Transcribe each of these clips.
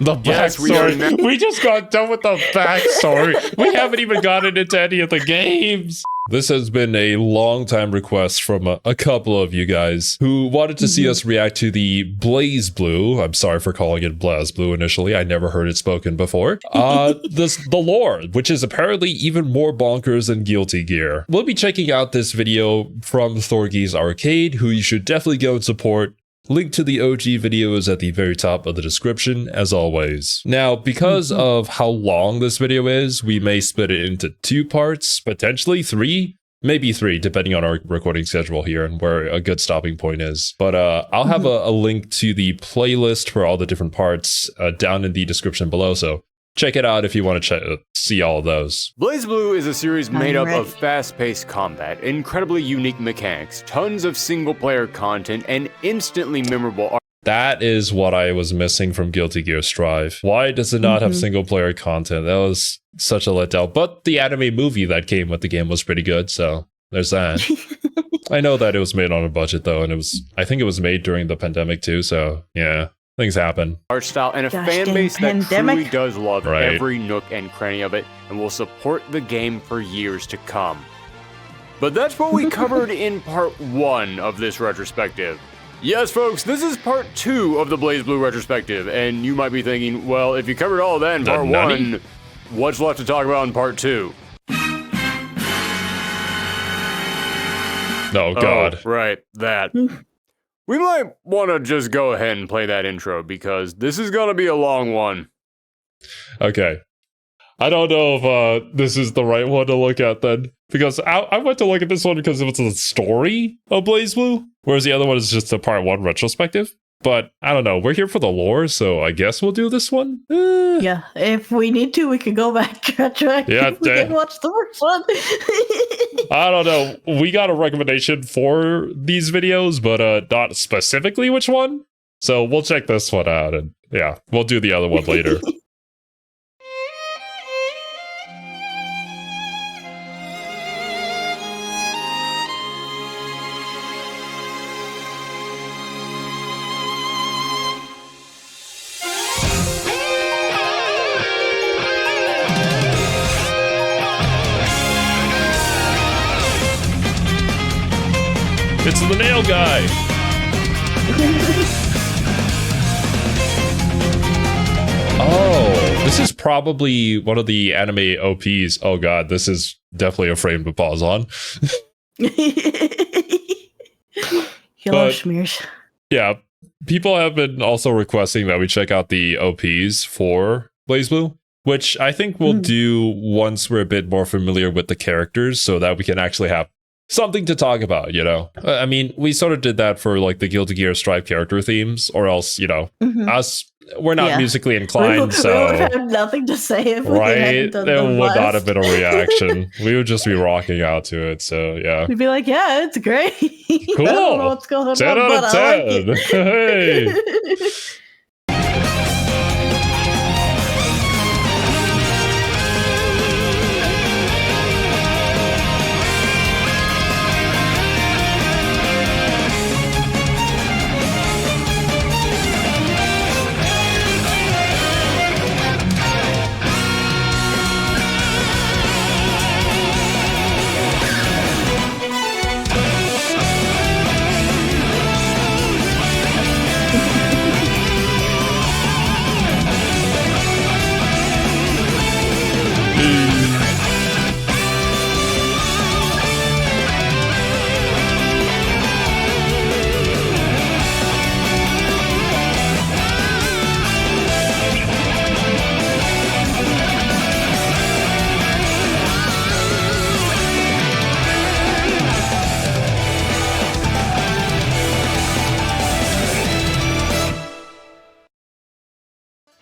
The backstory. We just got done with the backstory. We haven't even gotten into any of the games. This has been a long time request from a couple of you guys who wanted to see us react to the BlazBlue. I'm sorry for calling it BlazBlue initially. I never heard it spoken before. The lore, which is apparently even more bonkers than Guilty Gear. We'll be checking out this video from Thorgi's Arcade, who you should definitely go and support. Link to the OG video is at the very top of the description, as always. Now, because of how long this video is, we may split it into 2 parts, potentially 3, maybe 3, depending on our recording schedule here and where a good stopping point is. But I'll have a link to the playlist for all the different parts down in the description below, so check it out if you want to see all of those. BlazBlue is a series made up of fast-paced combat, incredibly unique mechanics, tons of single-player content, and instantly memorable art. That is what I was missing from Guilty Gear Strive. Why does it not have single-player content? That was such a letdown. But the anime movie that came with the game was pretty good, so there's that. I know that it was made on a budget, though, and I think it was made during the pandemic, too, so yeah. Things happen. Art style and a fan base that truly does love every nook and cranny of it and will support the game for years to come. But that's what we covered in part 1 of this retrospective. Yes, folks, this is part 2 of the BlazBlue retrospective, and you might be thinking, well, if you covered all of that in part 1, what's left to talk about in part 2? Oh, God. Oh, right, that. We might want to just go ahead and play that intro, because this is going to be a long one. Okay. I don't know if this is the right one to look at then, because I went to look at this one because it was the story of BlazBlue, whereas the other one is just a part 1 retrospective. But I don't know, we're here for the lore, so I guess we'll do this one? Yeah, if we need to, we can go back retroactively and watch the first one. I don't know, we got a recommendation for these videos, but not specifically which one. So we'll check this one out, and yeah, we'll do the other one later. It's the nail guy! Oh, this is probably one of the anime OPs. Oh god, this is definitely a frame to pause on. Yellow smears. Yeah, people have been also requesting that we check out the OPs for BlazBlue, which I think we'll do once we're a bit more familiar with the characters so that we can actually have something to talk about, you know? I mean, we sort of did that for, like, the Guilty Gear Strive character themes, or else, you know, we're not musically inclined, so... We would have nothing to say if we hadn't done there would not have been a reaction. We would just be rocking out to it, so, yeah. We'd be like, yeah, it's great. Cool! I don't know what's going 10 on, out but of 10. I like it. Hey!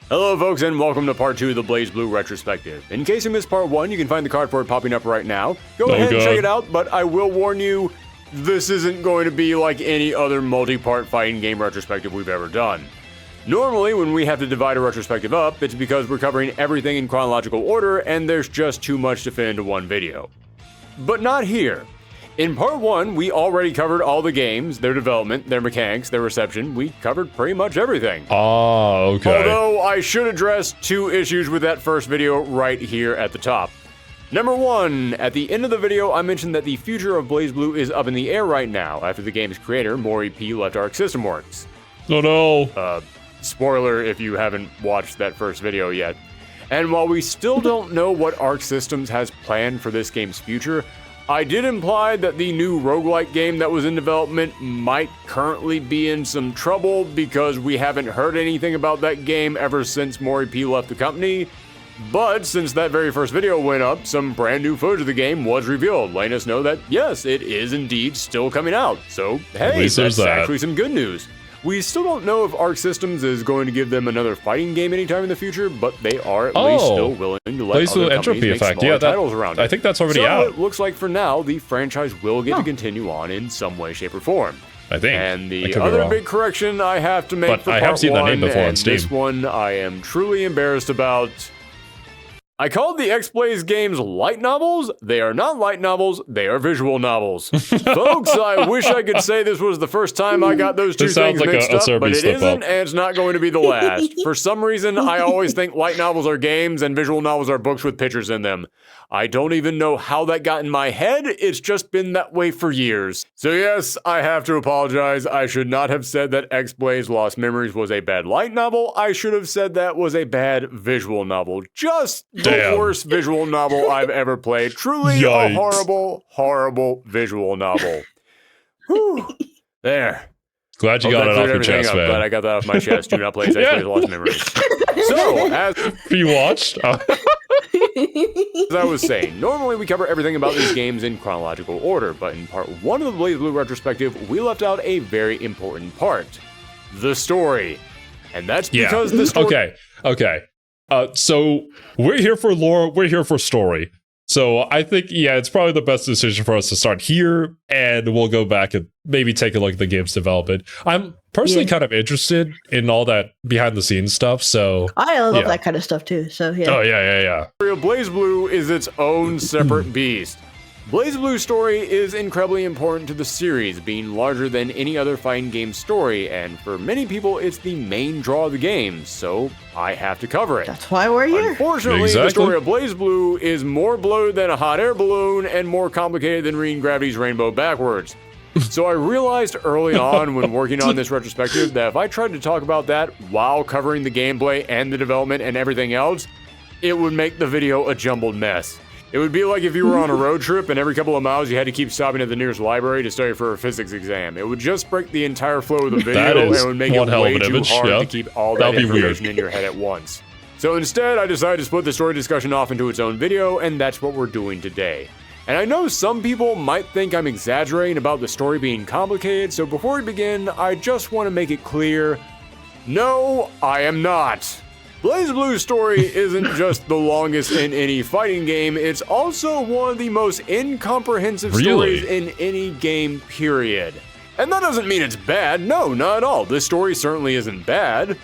Hello folks, and welcome to part 2 of the BlazBlue retrospective. In case you missed part 1, you can find the card for it popping up right now. Go ahead and check it out, but I will warn you, this isn't going to be like any other multi-part fighting game retrospective we've ever done. Normally, when we have to divide a retrospective up, it's because we're covering everything in chronological order and there's just too much to fit into one video. But not here. In part 1, we already covered all the games, their development, their mechanics, their reception. We covered pretty much everything. Oh, okay. Although I should address 2 issues with that first video right here at the top. Number 1, at the end of the video, I mentioned that the future of BlazBlue is up in the air right now after the game's creator, Maury P. left Arc System Works. Oh no. Spoiler if you haven't watched that first video yet. And while we still don't know what Arc Systems has planned for this game's future, I did imply that the new roguelike game that was in development might currently be in some trouble because we haven't heard anything about that game ever since Maury P. left the company. But since that very first video went up, some brand new footage of the game was revealed, letting us know that yes, it is indeed still coming out. So hey, that's actually some good news. We still don't know if Arc Systems is going to give them another fighting game anytime in the future, but they are at least still willing to let other companies make smaller titles around it. I think that's already out. So it looks like for now, the franchise will get to continue on in some way, shape, or form. I think. And the other big correction I have to make for part 1, I have seen that name before on Steam. This one I am truly embarrassed about. I called the X-Blaze games light novels. They are not light novels, they are visual novels. Folks, I wish I could say this was the first time I got those two things mixed up, but it isn't, and it's not going to be the last. For some reason, I always think light novels are games and visual novels are books with pictures in them. I don't even know how that got in my head, it's just been that way for years. So yes, I have to apologize. I should not have said that X-Blaze Lost Memories was a bad light novel. I should have said that was a bad visual novel. Just the worst visual novel I've ever played. Truly a horrible, horrible visual noble. Whew. There. Glad you got it off your chest, man. Glad I got that off my chest. Do not play X-Blaze Lost Memories. So, as you watched? As I was saying, normally we cover everything about these games in chronological order, but in part 1 of the BlazBlue retrospective, we left out a very important part. The story. And that's because the story... Okay. So we're here for lore, we're here for story. So I think, it's probably the best decision for us to start here, and we'll go back and maybe take a look at the game's development. I'm personally kind of interested in all that behind-the-scenes stuff, so... I love that kind of stuff, too, so yeah. Oh, yeah. The story of BlazBlue is its own separate beast. BlazBlue's story is incredibly important to the series, being larger than any other fighting game story, and for many people, it's the main draw of the game, so I have to cover it. That's why we're here. Unfortunately, the story of BlazBlue is more bloated than a hot air balloon and more complicated than reading Gravity's Rainbow backwards. So I realized early on when working on this retrospective that if I tried to talk about that while covering the gameplay and the development and everything else, it would make the video a jumbled mess. It would be like if you were on a road trip and every couple of miles you had to keep stopping at the nearest library to study for a physics exam. It would just break the entire flow of the video and it would make it way too hard to keep all that information in your head at once. So instead, I decided to split the story discussion off into its own video, and that's what we're doing today. And I know some people might think I'm exaggerating about the story being complicated, so before we begin, I just want to make it clear, no, I am not. BlazBlue's story isn't just the longest in any fighting game, it's also one of the most incomprehensive stories in any game, period. And that doesn't mean it's bad, no, not at all. This story certainly isn't bad,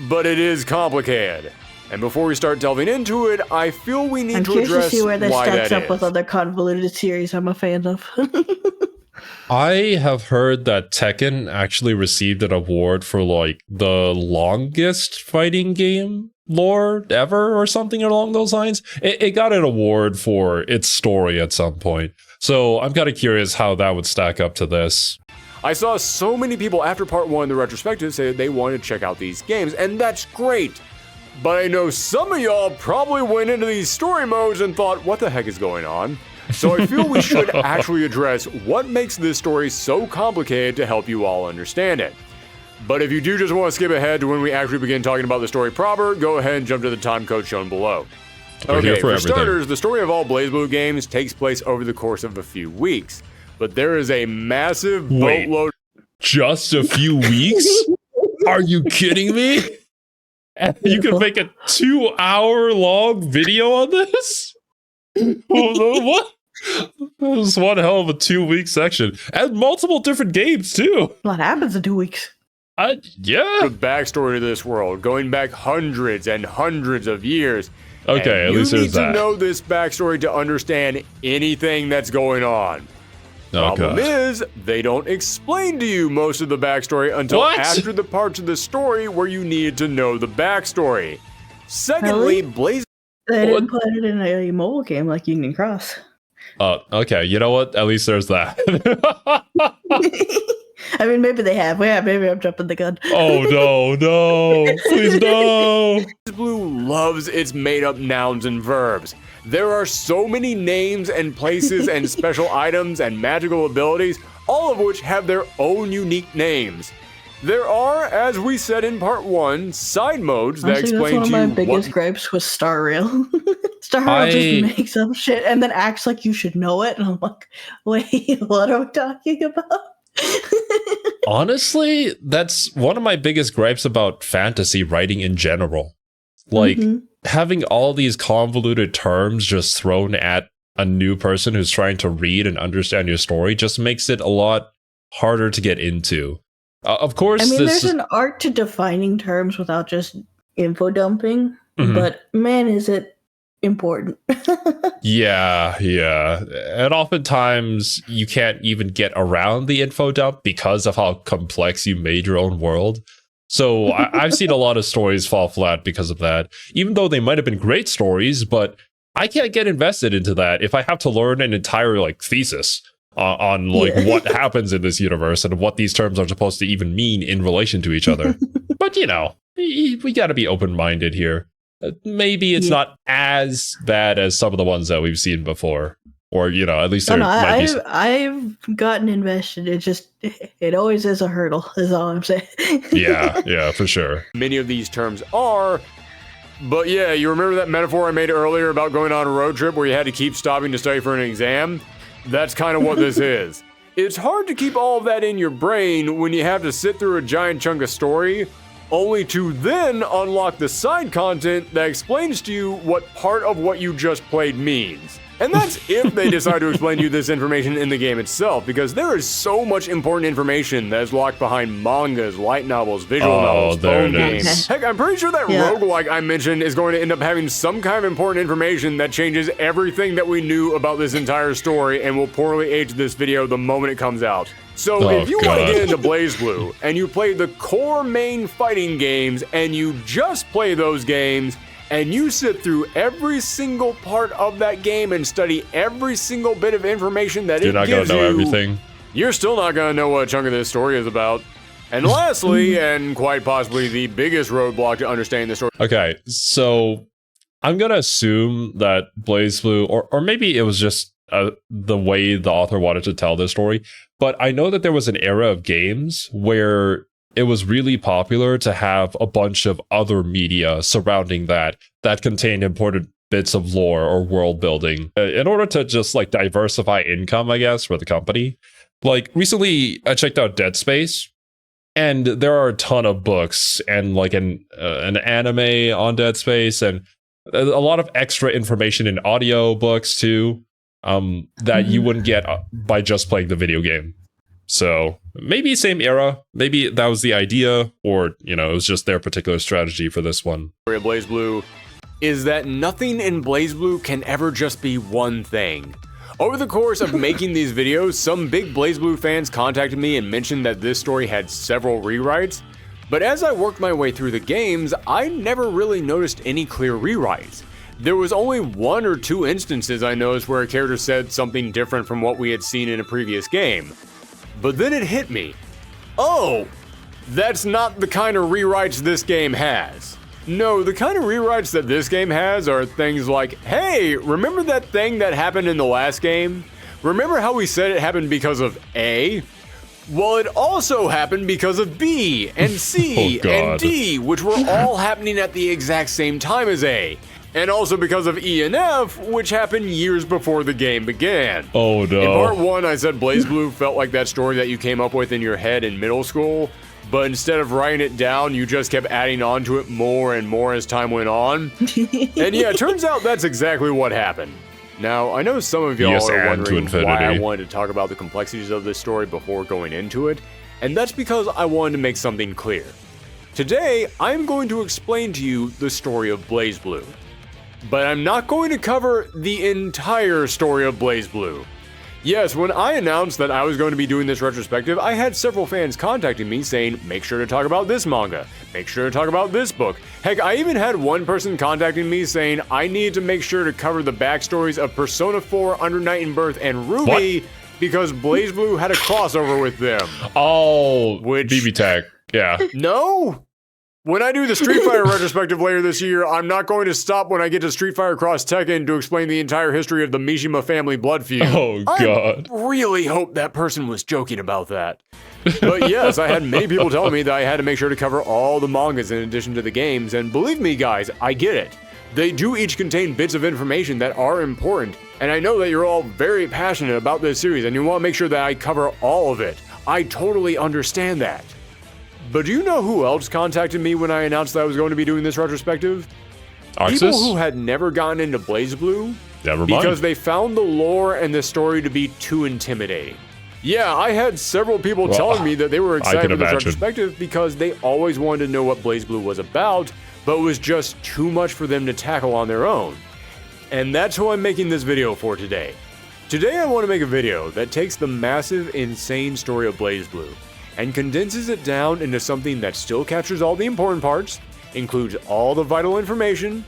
but it is complicated. And before we start delving into it, I feel we need to address why that is. I'm curious to see where this stacks up with other convoluted series I'm a fan of. I have heard that Tekken actually received an award for like the longest fighting game lore ever or something along those lines. It got an award for its story at some point. So I'm kind of curious how that would stack up to this. I saw so many people after part 1 of the retrospective say that they wanted to check out these games, and that's great. But I know some of y'all probably went into these story modes and thought, what the heck is going on? So I feel we should actually address what makes this story so complicated to help you all understand it. But if you do just want to skip ahead to when we actually begin talking about the story proper, go ahead and jump to the time code shown below. Okay, for starters, the story of all BlazBlue games takes place over the course of a few weeks. But there is a massive boatload... Just a few weeks? Are you kidding me? You can make a 2-hour-long video on this? What? That was one hell of a 2-week section. And multiple different games, too. What happens in 2 weeks? Yeah. The backstory to this world, going back hundreds and hundreds of years. Okay, at least there's that. You need to know this backstory to understand anything that's going on. Problem is, they don't explain to you most of the backstory until after the parts of the story where you need to know the backstory. Secondly, They didn't put it in a mobile game like Union Cross. Okay, you know what? At least there's that. I mean, maybe they have. Yeah, maybe I'm jumping the gun. Oh, no. Please, no. BlazBlue loves its made-up nouns and verbs. There are so many names and places and special items and magical abilities, all of which have their own unique names. There are, as we said in part 1, side modes that explain to you. That's one of my biggest gripes with Star Rail. Star Rail just makes up shit and then acts like you should know it, and I'm like, wait, what are we talking about? Honestly, that's one of my biggest gripes about fantasy writing in general. Like, having all these convoluted terms just thrown at a new person who's trying to read and understand your story just makes it a lot harder to get into. Of course, I mean, there's an art to defining terms without just info dumping, but man, is it important. Yeah. And oftentimes you can't even get around the info dump because of how complex you made your own world. So I've seen a lot of stories fall flat because of that, even though they might have been great stories, but I can't get invested into that if I have to learn an entire thesis on what happens in this universe and what these terms are supposed to even mean in relation to each other. But, we got to be open-minded here. Maybe it's not as bad as some of the ones that we've seen before. Or, at least I've gotten invested. It always is a hurdle, is all I'm saying. Yeah, for sure. Many of these terms are, but yeah, you remember that metaphor I made earlier about going on a road trip where you had to keep stopping to study for an exam? That's kind of what this is. It's hard to keep all of that in your brain when you have to sit through a giant chunk of story, only to then unlock the side content that explains to you what part of what you just played means. And that's if they decide to explain to you this information in the game itself, because there is so much important information that is locked behind mangas, light novels, visual novels, phone games. Heck, I'm pretty sure that roguelike I mentioned is going to end up having some kind of important information that changes everything that we knew about this entire story and will poorly age this video the moment it comes out. So if you want to get into BlazBlue and you play the core main fighting games and you just play those games, and you sit through every single part of that game and study every single bit of information that it gives you, you're not gonna know everything. You're still not gonna know what a chunk of this story is about. And lastly, and quite possibly the biggest roadblock to understanding the story. Okay, so I'm gonna assume that BlazBlue, or maybe it was just the way the author wanted to tell this story, but I know that there was an era of games where it was really popular to have a bunch of other media surrounding that contained important bits of lore or world building in order to just diversify income, I guess, for the company. Recently I checked out Dead Space, and there are a ton of books and an anime on Dead Space and a lot of extra information in audio books too, that you wouldn't get by just playing the video game. So maybe same era, maybe that was the idea, or, it was just their particular strategy for this one. BlazBlue is that nothing in BlazBlue can ever just be one thing. Over the course of making these videos, some big BlazBlue fans contacted me and mentioned that this story had several rewrites, but as I worked my way through the games, I never really noticed any clear rewrites. There was only 1 or 2 instances I noticed where a character said something different from what we had seen in a previous game. But then it hit me. Oh, that's not the kind of rewrites this game has. No, the kind of rewrites that this game has are things like, hey, remember that thing that happened in the last game? Remember how we said it happened because of A? Well, it also happened because of B, and C, and D, which were all happening at the exact same time as A. And also because of E and F, which happened years before the game began. Oh no. In part 1, I said BlazBlue felt like that story that you came up with in your head in middle school, but instead of writing it down, you just kept adding on to it more and more as time went on. And yeah, it turns out that's exactly what happened. Now, I know some of y'all are wondering why I wanted to talk about the complexities of this story before going into it, and that's because I wanted to make something clear. Today, I'm going to explain to you the story of BlazBlue. But I'm not going to cover the entire story of BlazBlue. Yes, when I announced that I was going to be doing this retrospective, I had several fans contacting me saying, make sure to talk about this manga, make sure to talk about this book. Heck, I even had one person contacting me saying I need to make sure to cover the backstories of Persona 4, Under Night in Birth, and Ruby because BlazBlue had a crossover with them. Oh, which BB Tech, yeah. No! When I do the Street Fighter retrospective later this year, I'm not going to stop when I get to Street Fighter Cross Tekken to explain the entire history of the Mishima family blood feud. Oh, God. I really hope that person was joking about that. But yes, I had many people telling me that I had to make sure to cover all the mangas in addition to the games, and believe me, guys, I get it. They do each contain bits of information that are important, and I know that you're all very passionate about this series, and you want to make sure that I cover all of it. I totally understand that. But do you know who else contacted me when I announced that I was going to be doing this retrospective? Arxis? People who had never gotten into BlazBlue Never mind. because they found the lore and the story to be too intimidating. Yeah, I had several people telling me that they were excited for this retrospective because they always wanted to know what BlazBlue was about, but it was just too much for them to tackle on their own. And that's who I'm making this video for today. Today I want to make a video that takes the massive, insane story of BlazBlue and condenses it down into something that still captures all the important parts, includes all the vital information,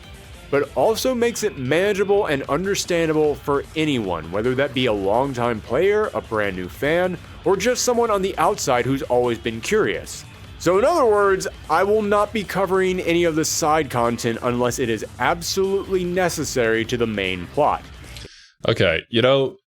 but also makes it manageable and understandable for anyone, whether that be a longtime player, a brand new fan, or just someone on the outside who's always been curious. So in other words, I will not be covering any of the side content unless it is absolutely necessary to the main plot. Okay, you know,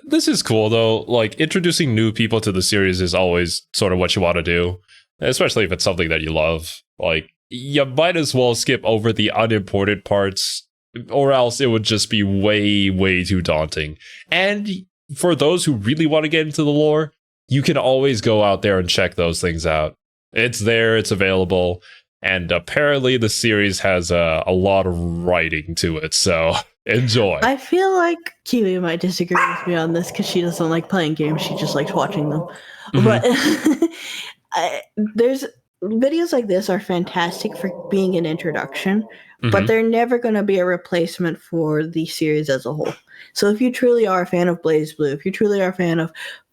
this is cool though. Like, introducing new people to the series is always sort of what you want to do, especially if it's something that you love. Like, you might as well skip over the unimportant parts, or else it would just be way, way too daunting. And for those who really want to get into the lore, you can always go out there and check those things out. It's there, it's available, and apparently the series has a lot of writing to it, so enjoy. I feel like Kiwi might disagree with me on this because she doesn't like playing games, she just likes watching them. But there's videos like this are fantastic for being an introduction, but they're never going to be a replacement for the series as a whole. So if you truly are a fan of BlazBlue, if you truly are a fan of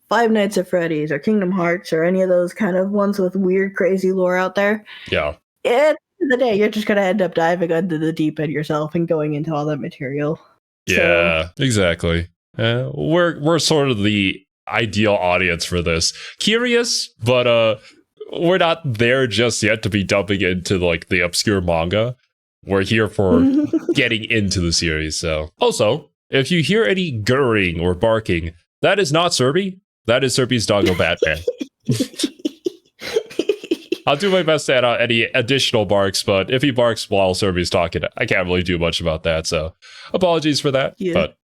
Five Nights at Freddy's or Kingdom Hearts or any of those kind of ones with weird, crazy lore out there, yeah. at the end of the day, you're just going to end up diving into the deep end yourself and going into all that material. Yeah, exactly. We're sort of the ideal audience for this. Curious, but we're not there just yet to be dumping into like the obscure manga. We're here for getting into the series. So also, if you hear any gurring or barking, that is not Serby. That is Serby's doggo Batman. I'll do my best to add out any additional barks, but if he barks while Serby's talking, I can't really do much about that. So apologies for that, but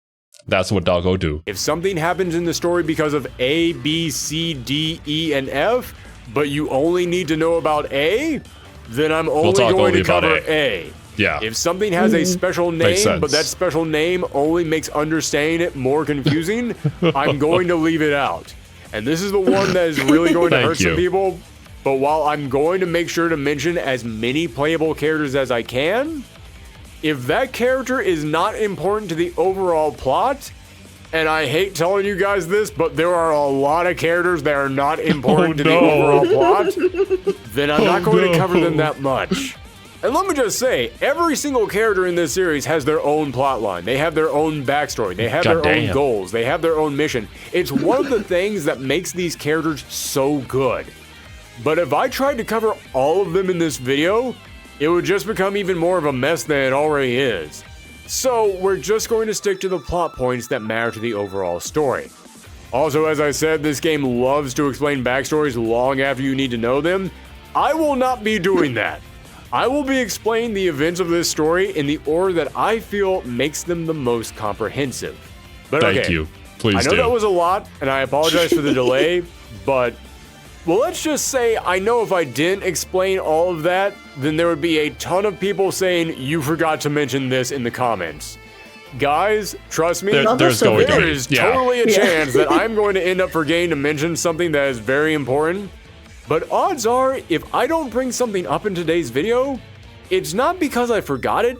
that's what doggo do. If something happens in the story because of A, B, C, D, E, and F, but you only need to know about A, then I'm only going to cover A. Yeah. If something has a special name, but that special name only makes understanding it more confusing, I'm going to leave it out. And this is the one that is really going to hurt some people. But while I'm going to make sure to mention as many playable characters as I can, if that character is not important to the overall plot, and I hate telling you guys this, but there are a lot of characters that are not important to the overall plot, then I'm not going to cover them that much. And let me just say, every single character in this series has their own plotline. They have their own backstory. They have their own goals. They have their own mission. It's one of the things that makes these characters so good. But if I tried to cover all of them in this video, it would just become even more of a mess than it already is. So we're just going to stick to the plot points that matter to the overall story. Also, as I said, this game loves to explain backstories long after you need to know them. I will not be doing that. I will be explaining the events of this story in the order that I feel makes them the most comprehensive. But Thank you. Please do. I know that was a lot, and I apologize for the delay, but well, let's just say I know if I didn't explain all of that, then there would be a ton of people saying you forgot to mention this in the comments. Guys, trust me, there is totally a chance that I'm going to end up forgetting to mention something that is very important. But odds are, if I don't bring something up in today's video, it's not because I forgot it,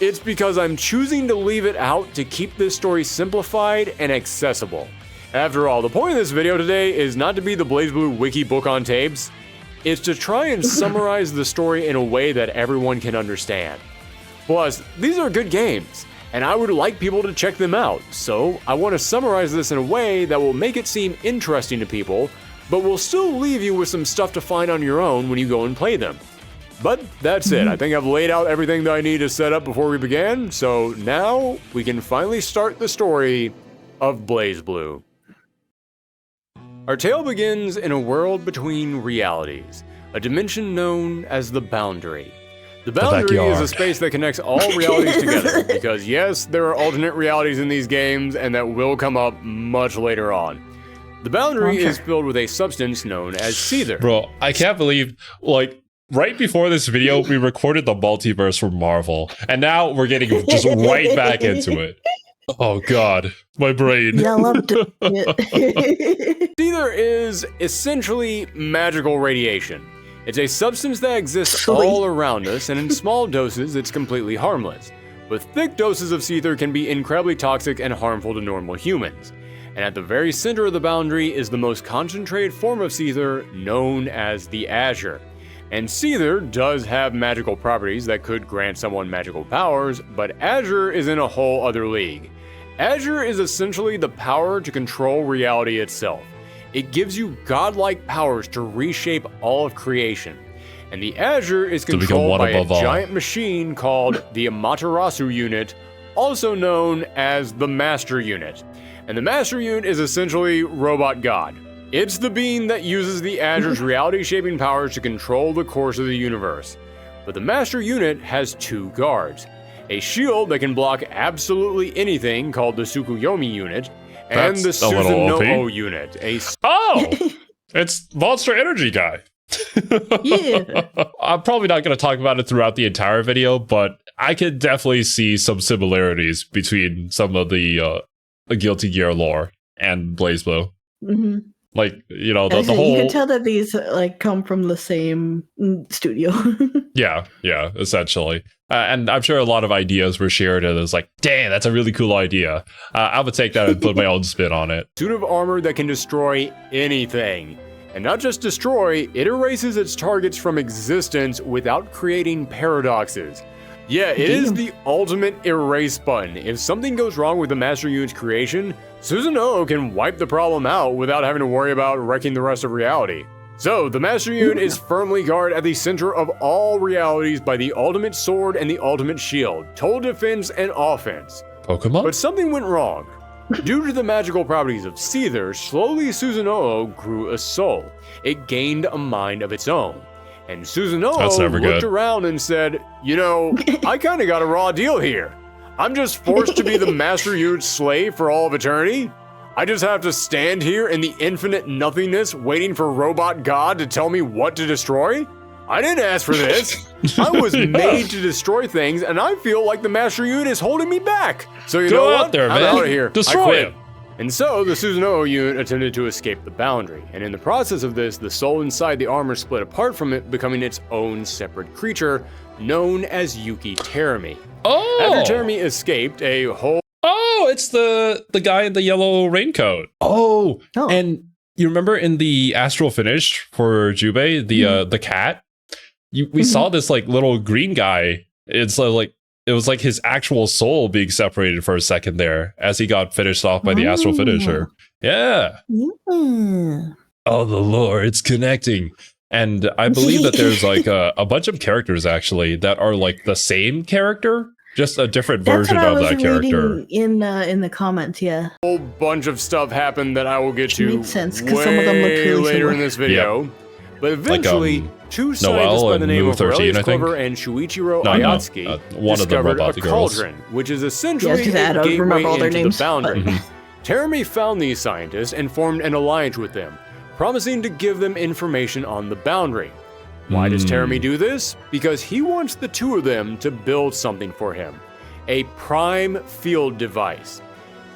it's because I'm choosing to leave it out to keep this story simplified and accessible. After all, the point of this video today is not to be the BlazBlue wiki book on tapes. It's to try and summarize the story in a way that everyone can understand. Plus, these are good games, and I would like people to check them out, so I want to summarize this in a way that will make it seem interesting to people, but will still leave you with some stuff to find on your own when you go and play them. But that's it. I think I've laid out everything that I need to set up before we began, so now we can finally start the story of BlazBlue. Our tale begins in a world between realities, a dimension known as the Boundary. The Boundary is a space that connects all realities together, because yes, there are alternate realities in these games, and that will come up much later on. The Boundary is filled with a substance known as Seether. Bro, I can't believe, like, right before this video, we recorded the multiverse from Marvel, and now we're getting just right back into it. Oh god, my brain. Yeah, I loved it. Seether is essentially magical radiation. It's a substance that exists all around us, and in small doses, it's completely harmless. But thick doses of Seether can be incredibly toxic and harmful to normal humans. And at the very center of the Boundary is the most concentrated form of Seether, known as the Azure. And Seether does have magical properties that could grant someone magical powers, but Azure is in a whole other league. Azure is essentially the power to control reality itself. It gives you godlike powers to reshape all of creation. And the Azure is controlled by a giant machine called the Amaterasu Unit, also known as the Master Unit. And the Master Unit is essentially Robot God. It's the being that uses the Azure's reality-shaping powers to control the course of the universe. But the Master Unit has two guards. A shield that can block absolutely anything called the Tsukuyomi Unit, and the Susanoo Unit. It's Monster Energy guy. Yeah. I'm probably not going to talk about it throughout the entire video, but I could definitely see some similarities between some of the Guilty Gear lore and BlazBlue. Mm-hmm. Like, you know, the whole... You can tell that these like come from the same studio. yeah, essentially. And I'm sure a lot of ideas were shared, and it was like, dang, that's a really cool idea. I would take that and put my own spin on it. Suit of armor that can destroy anything. And not just destroy, it erases its targets from existence without creating paradoxes. Yeah, it is the ultimate erase button. If something goes wrong with the Master Unit's creation, Susanoo can wipe the problem out without having to worry about wrecking the rest of reality. So, the Master Unit is firmly guarded at the center of all realities by the ultimate sword and the ultimate shield, total defense and offense. Pokemon? But something went wrong. Due to the magical properties of Seether, slowly Susanoo grew a soul. It gained a mind of its own. And Susanoo looked around and said, you know, I kind of got a raw deal here. I'm just forced to be the Master Unit's slave for all of eternity? I just have to stand here in the infinite nothingness waiting for Robot God to tell me what to destroy? I didn't ask for this. I was made to destroy things, and I feel like the Master Unit is holding me back. So you know what? I'm out of here. Destroy him. And so the Susanoo unit attempted to escape the Boundary, and in the process of this, the soul inside the armor split apart from it, becoming its own separate creature, known as Yuki Terumi. After Terumi escaped, a whole... Oh, it's the guy in the yellow raincoat. Oh, and you remember in the Astral Finish for Jubei, the cat? We saw this like little green guy. It's like it was like his actual soul being separated for a second there as he got finished off by the Astral Finisher. Yeah. Oh, the lore, it's connecting. And I believe that there's like a bunch of characters actually that are like the same character, just a different version of that character. In the comments, yeah. A whole bunch of stuff happened that I will get to makes sense, because some of them look really later in this video. Yep. But eventually, like, two scientists by the name of Aurelius Clover and Shuichiro Ayatsuki discovered a cauldron, which is essentially a gateway into the Boundary. Terumi found these scientists and formed an alliance with them, promising to give them information on the Boundary. Why does Terumi do this? Because he wants the two of them to build something for him. A prime field device.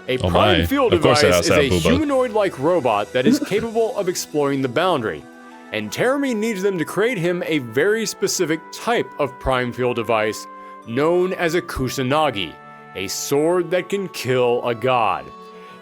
A prime field device is a humanoid-like robot that is capable of exploring the Boundary. And Terumi needs them to create him a very specific type of prime field device known as a Kusanagi, a sword that can kill a god.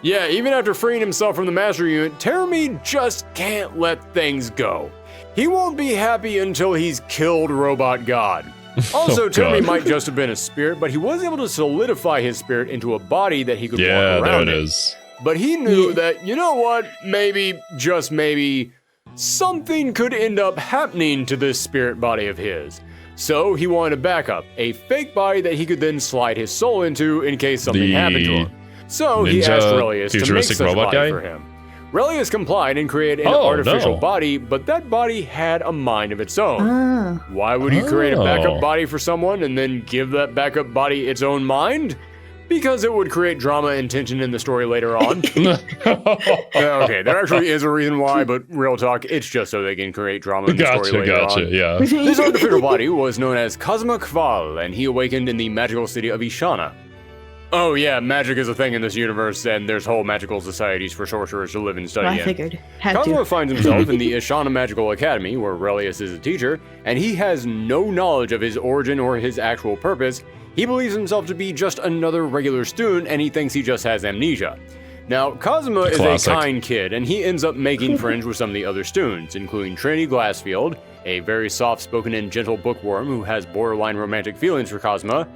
Yeah, even after freeing himself from the Master Unit, Terumi just can't let things go. He won't be happy until he's killed Robot God. Also, Terumi might just have been a spirit, but he was able to solidify his spirit into a body that he could walk around there in. it is. But he knew that, you know what, maybe, just maybe, something could end up happening to this spirit body of his. So he wanted a backup, a fake body that he could then slide his soul into in case something happened to him. So he asked Relius to make such a body for him. Relius complied and created an artificial body, but that body had a mind of its own. Why would you create a backup body for someone and then give that backup body its own mind? Because it would create drama and tension in the story later on. Okay, there actually is a reason why, but real talk, it's just so they can create drama in the story later on. Yeah. This artificial body was known as Kazuma Kval, and he awakened in the magical city of Ishana. Oh yeah, magic is a thing in this universe, and there's whole magical societies for sorcerers to live and study in. I figured. Kazuma finds himself in the Ishana Magical Academy, where Relius is a teacher, and he has no knowledge of his origin or his actual purpose. He believes himself to be just another regular student, and he thinks he just has amnesia. Now, Kazuma is a kind kid, and he ends up making friends with some of the other students, including Trinity Glassfield, a very soft-spoken and gentle bookworm who has borderline romantic feelings for Kazuma.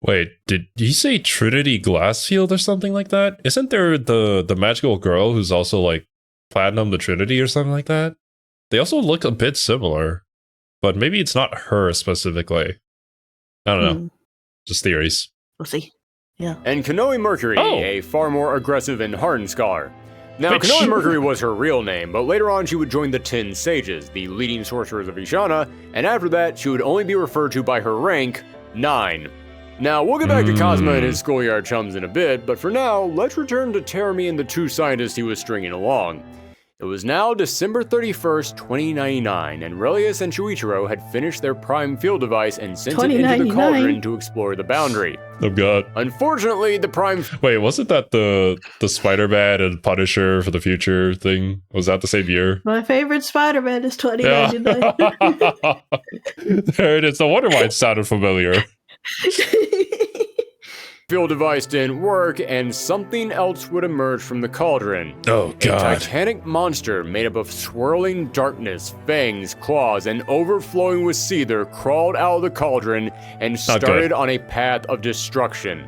Wait, did you say Trinity Glassfield or something like that? Isn't there the magical girl who's also like Platinum the Trinity or something like that? They also look a bit similar, but maybe it's not her specifically. I don't know. Just theories. We'll see. Yeah. And Konoe Mercury, a far more aggressive and hardened scholar. Now, Konoe Mercury was her real name, but later on she would join the 10 Sages, the leading sorcerers of Ishana, and after that she would only be referred to by her rank, 9. Now, we'll get back to Kazuma and his schoolyard chums in a bit, but for now, let's return to Terumi and the 2 scientists he was stringing along. It was now December 31st, 2099, and Relius and Shuichiro had finished their prime field device and sent it into the cauldron to explore the boundary. Oh god. Unfortunately, the prime... Wait, wasn't that the Spider-Man and Punisher for the future thing? Was that the same year? My favorite Spider-Man is 2099. There it is. No wonder why it sounded familiar. Field device didn't work, and something else would emerge from the cauldron. Oh, God. A titanic monster made up of swirling darkness, fangs, claws, and overflowing with seether crawled out of the cauldron and started on a path of destruction.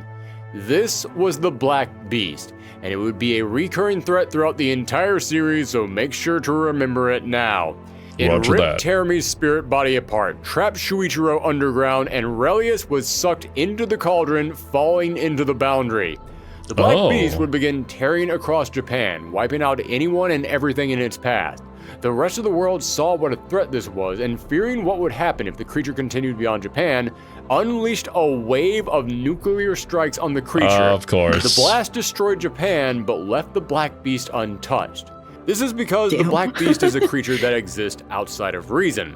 This was the Black Beast, and it would be a recurring threat throughout the entire series, so make sure to remember it now. It ripped Terumi's spirit body apart, trapped Shuichiro underground, and Relius was sucked into the cauldron, falling into the boundary. The Black Beast would begin tearing across Japan, wiping out anyone and everything in its path. The rest of the world saw what a threat this was, and fearing what would happen if the creature continued beyond Japan, unleashed a wave of nuclear strikes on the creature. Of course. The blast destroyed Japan, but left the Black Beast untouched. This is because the Black Beast is a creature that exists outside of reason.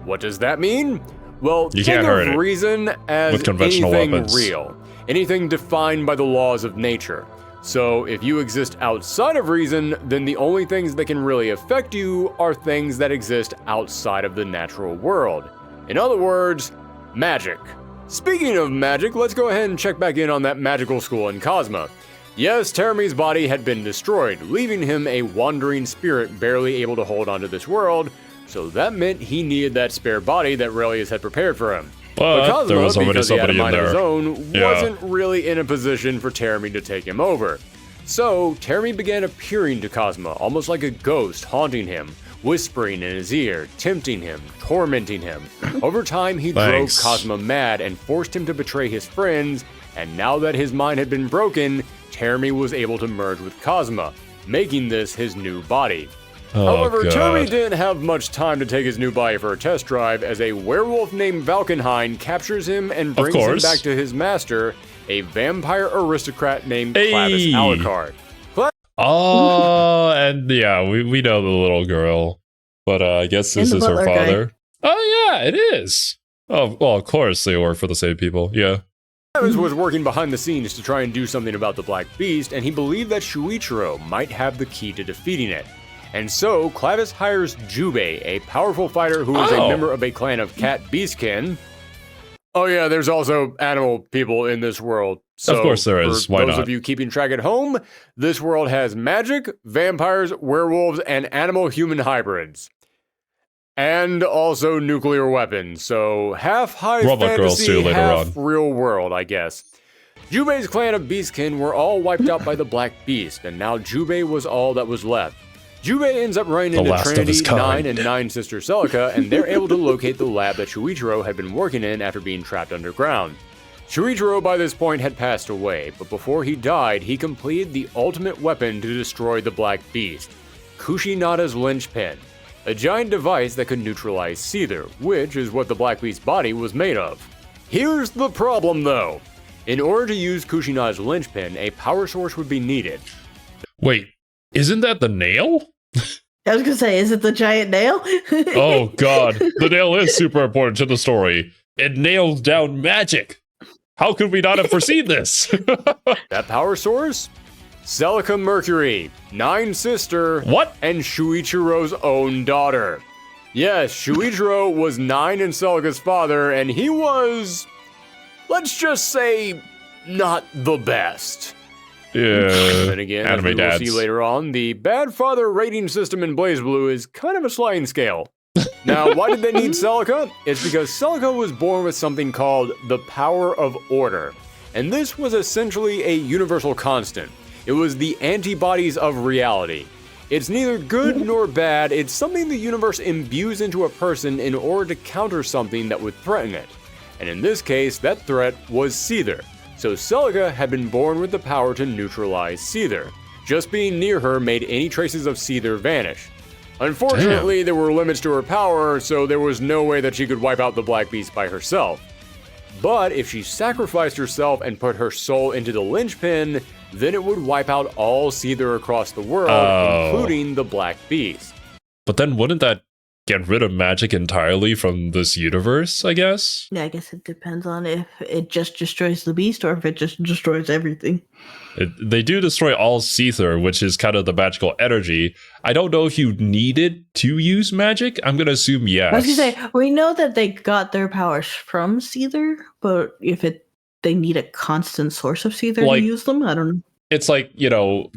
What does that mean? Well, think of reason as anything real, anything defined by the laws of nature. So if you exist outside of reason, then the only things that can really affect you are things that exist outside of the natural world. In other words, magic. Speaking of magic, let's go ahead and check back in on that magical school in Cosma. Yes, Terumi's body had been destroyed, leaving him a wandering spirit barely able to hold onto this world, so that meant he needed that spare body that Relius had prepared for him. But Cosmo, because he had a mind of his own, wasn't really in a position for Terumi to take him over. So, Terumi began appearing to Cosmo, almost like a ghost haunting him, whispering in his ear, tempting him, tormenting him. Over time, he drove Cosmo mad and forced him to betray his friends, and now that his mind had been broken, Terumi was able to merge with Cosma, making this his new body. However, Terumi didn't have much time to take his new body for a test drive, as a werewolf named Valkenhayn captures him and brings him back to his master, a vampire aristocrat named Clavis Alucard. And yeah, we know the little girl, but I guess this is her father. Oh yeah, it is. Oh, well, of course they work for the same people, yeah. Clavis was working behind the scenes to try and do something about the Black Beast, and he believed that Shuichiro might have the key to defeating it. And so, Clavis hires Jubei, a powerful fighter who is a member of a clan of cat beastkin. Oh yeah, there's also animal people in this world. So of course there is. Why for not? those of you keeping track at home, this world has magic, vampires, werewolves, and animal-human hybrids. And also nuclear weapons, so half high Robot girls fantasy, too, later half on. real world, I guess. Jubei's clan of beastkin were all wiped out by the Black Beast, and now Jubei was all that was left. Jubei ends up running into last of Trinity, his kind. Nine, and Nine's sister Celica, and they're able to locate the lab that Shuichiro had been working in after being trapped underground. Shuichiro by this point had passed away, but before he died, he completed the ultimate weapon to destroy the Black Beast, Kushinada's linchpin, a giant device that could neutralize Seether, which is what the Black Beast's body was made of. Here's the problem though. In order to use Kushinada's linchpin, a power source would be needed. Wait, isn't that the nail? I was gonna say, is it the giant nail? Oh god, the nail is super important to the story. It nails down magic. How could we not have foreseen this? That power source? Celica Mercury, Nine's sister, What? and Shuichiro's own daughter. Yes, Shuichiro was Nine and Celica's father, and he was, let's just say, not the best. Yeah. Then again, as anime we will dads. see later on, the bad father rating system in BlazBlue is kind of a sliding scale. Now, why did they need Celica? It's because Celica was born with something called the power of order. And this was essentially a universal constant. It was the antibodies of reality. It's neither good nor bad, it's something the universe imbues into a person in order to counter something that would threaten it. And in this case, that threat was Seether. So Celica had been born with the power to neutralize Seether. Just being near her made any traces of Seether vanish. Unfortunately, there were limits to her power, so there was no way that she could wipe out the Black Beast by herself. But if she sacrificed herself and put her soul into the linchpin, then it would wipe out all Seether across the world, including the Black Beast. But then wouldn't that get rid of magic entirely from this universe, I guess? Yeah, I guess it depends on if it just destroys the beast or if it just destroys everything. They do destroy all Seether, which is kind of the magical energy. I don't know if you needed to use magic. I'm going to assume yes. I was going to say, we know that they got their powers from Seether, but if they need a constant source of Seether to use them, I don't know. It's like,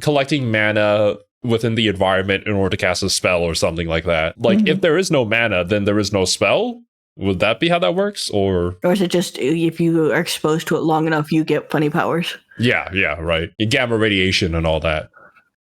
collecting mana within the environment in order to cast a spell or something like that. Like, if there is no mana, then there is no spell? Would that be how that works? Or is it just if you are exposed to it long enough, you get funny powers? Yeah, right. Gamma radiation and all that.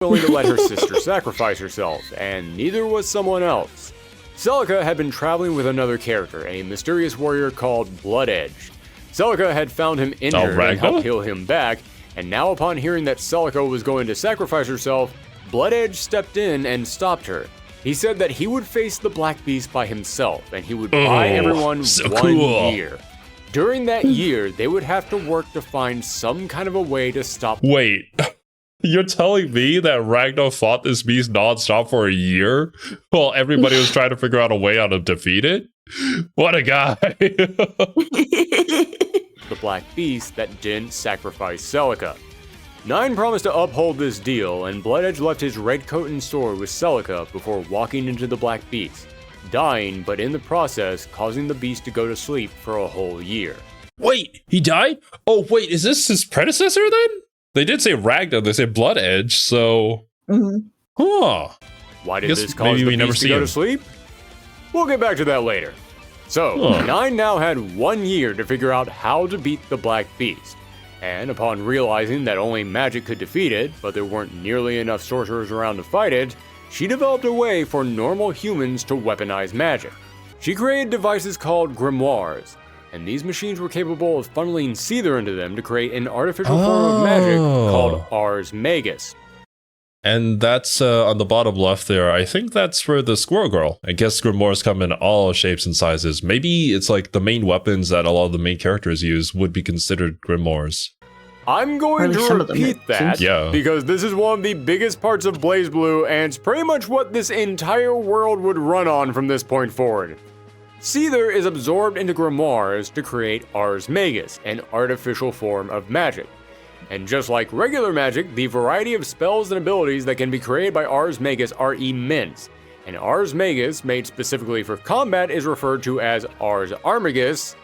Willing to let her sister sacrifice herself, and neither was someone else. Celica had been traveling with another character, a mysterious warrior called Blood Edge. Celica had found him injured and helped heal him back, and now upon hearing that Celica was going to sacrifice herself, Blood Edge stepped in and stopped her. He said that he would face the Black Beast by himself, and he would buy everyone one year. During that year, they would have to work to find some kind of a way to stop. Wait, you're telling me that Ragnar fought this beast nonstop for a year while everybody was trying to figure out a way how to defeat it? What a guy. The Black Beast that didn't sacrifice Celica. Nine promised to uphold this deal, and Blood Edge left his red coat and sword with Celica before walking into the Black Beast, dying, but in the process, causing the beast to go to sleep for a whole year. Wait, he died? Oh, wait, is this his predecessor then? They did say Ragnar, they said Blood Edge, so... Huh. Why did this cause the beast to go to sleep? We'll get back to that later. So, Nine now had 1 year to figure out how to beat the Black Beast. And upon realizing that only magic could defeat it, but there weren't nearly enough sorcerers around to fight it, she developed a way for normal humans to weaponize magic. She created devices called grimoires, and these machines were capable of funneling Seether into them to create an artificial form of magic called Ars Magus. And that's on the bottom left there. I think that's for the Squirrel Girl. I guess grimoires come in all shapes and sizes. Maybe it's like the main weapons that a lot of the main characters use would be considered grimoires. I'm going to repeat that because this is one of the biggest parts of BlazBlue, and it's pretty much what this entire world would run on from this point forward. Seether is absorbed into grimoires to create Ars Magus, an artificial form of magic. And just like regular magic, the variety of spells and abilities that can be created by Ars Magus are immense. And Ars Magus, made specifically for combat, is referred to as Ars Armagus,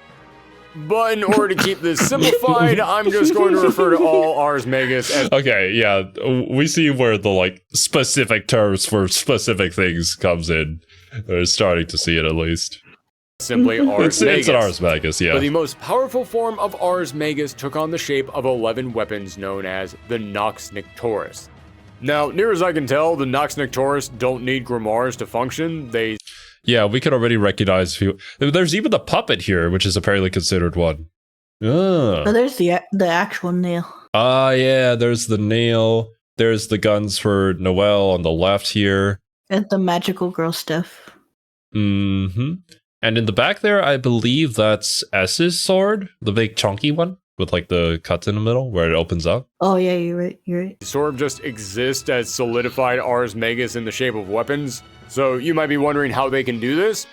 But in order to keep this simplified, I'm just going to refer to all Ars Magus as... Okay, yeah, we see where the, like, specific terms for specific things comes in. We're starting to see it, at least. Simply Ars Magus. It's an Ars Magus, yeah. But the most powerful form of Ars Magus took on the shape of 11 weapons known as the Nox Nictoris. Now, near as I can tell, the Nox Nictoris don't need grimoires to function. Yeah, we could already recognize who. There's even the puppet here, which is apparently considered one. Oh, there's the actual nail. Yeah, there's the nail. There's the guns for Noelle on the left here. And the magical girl stuff. Mm-hmm. And in the back there, I believe that's S's sword, the big chunky one with like the cuts in the middle where it opens up. Oh yeah, you're right. They sort of just exist as solidified Ars Magus in the shape of weapons. So you might be wondering how they can do this?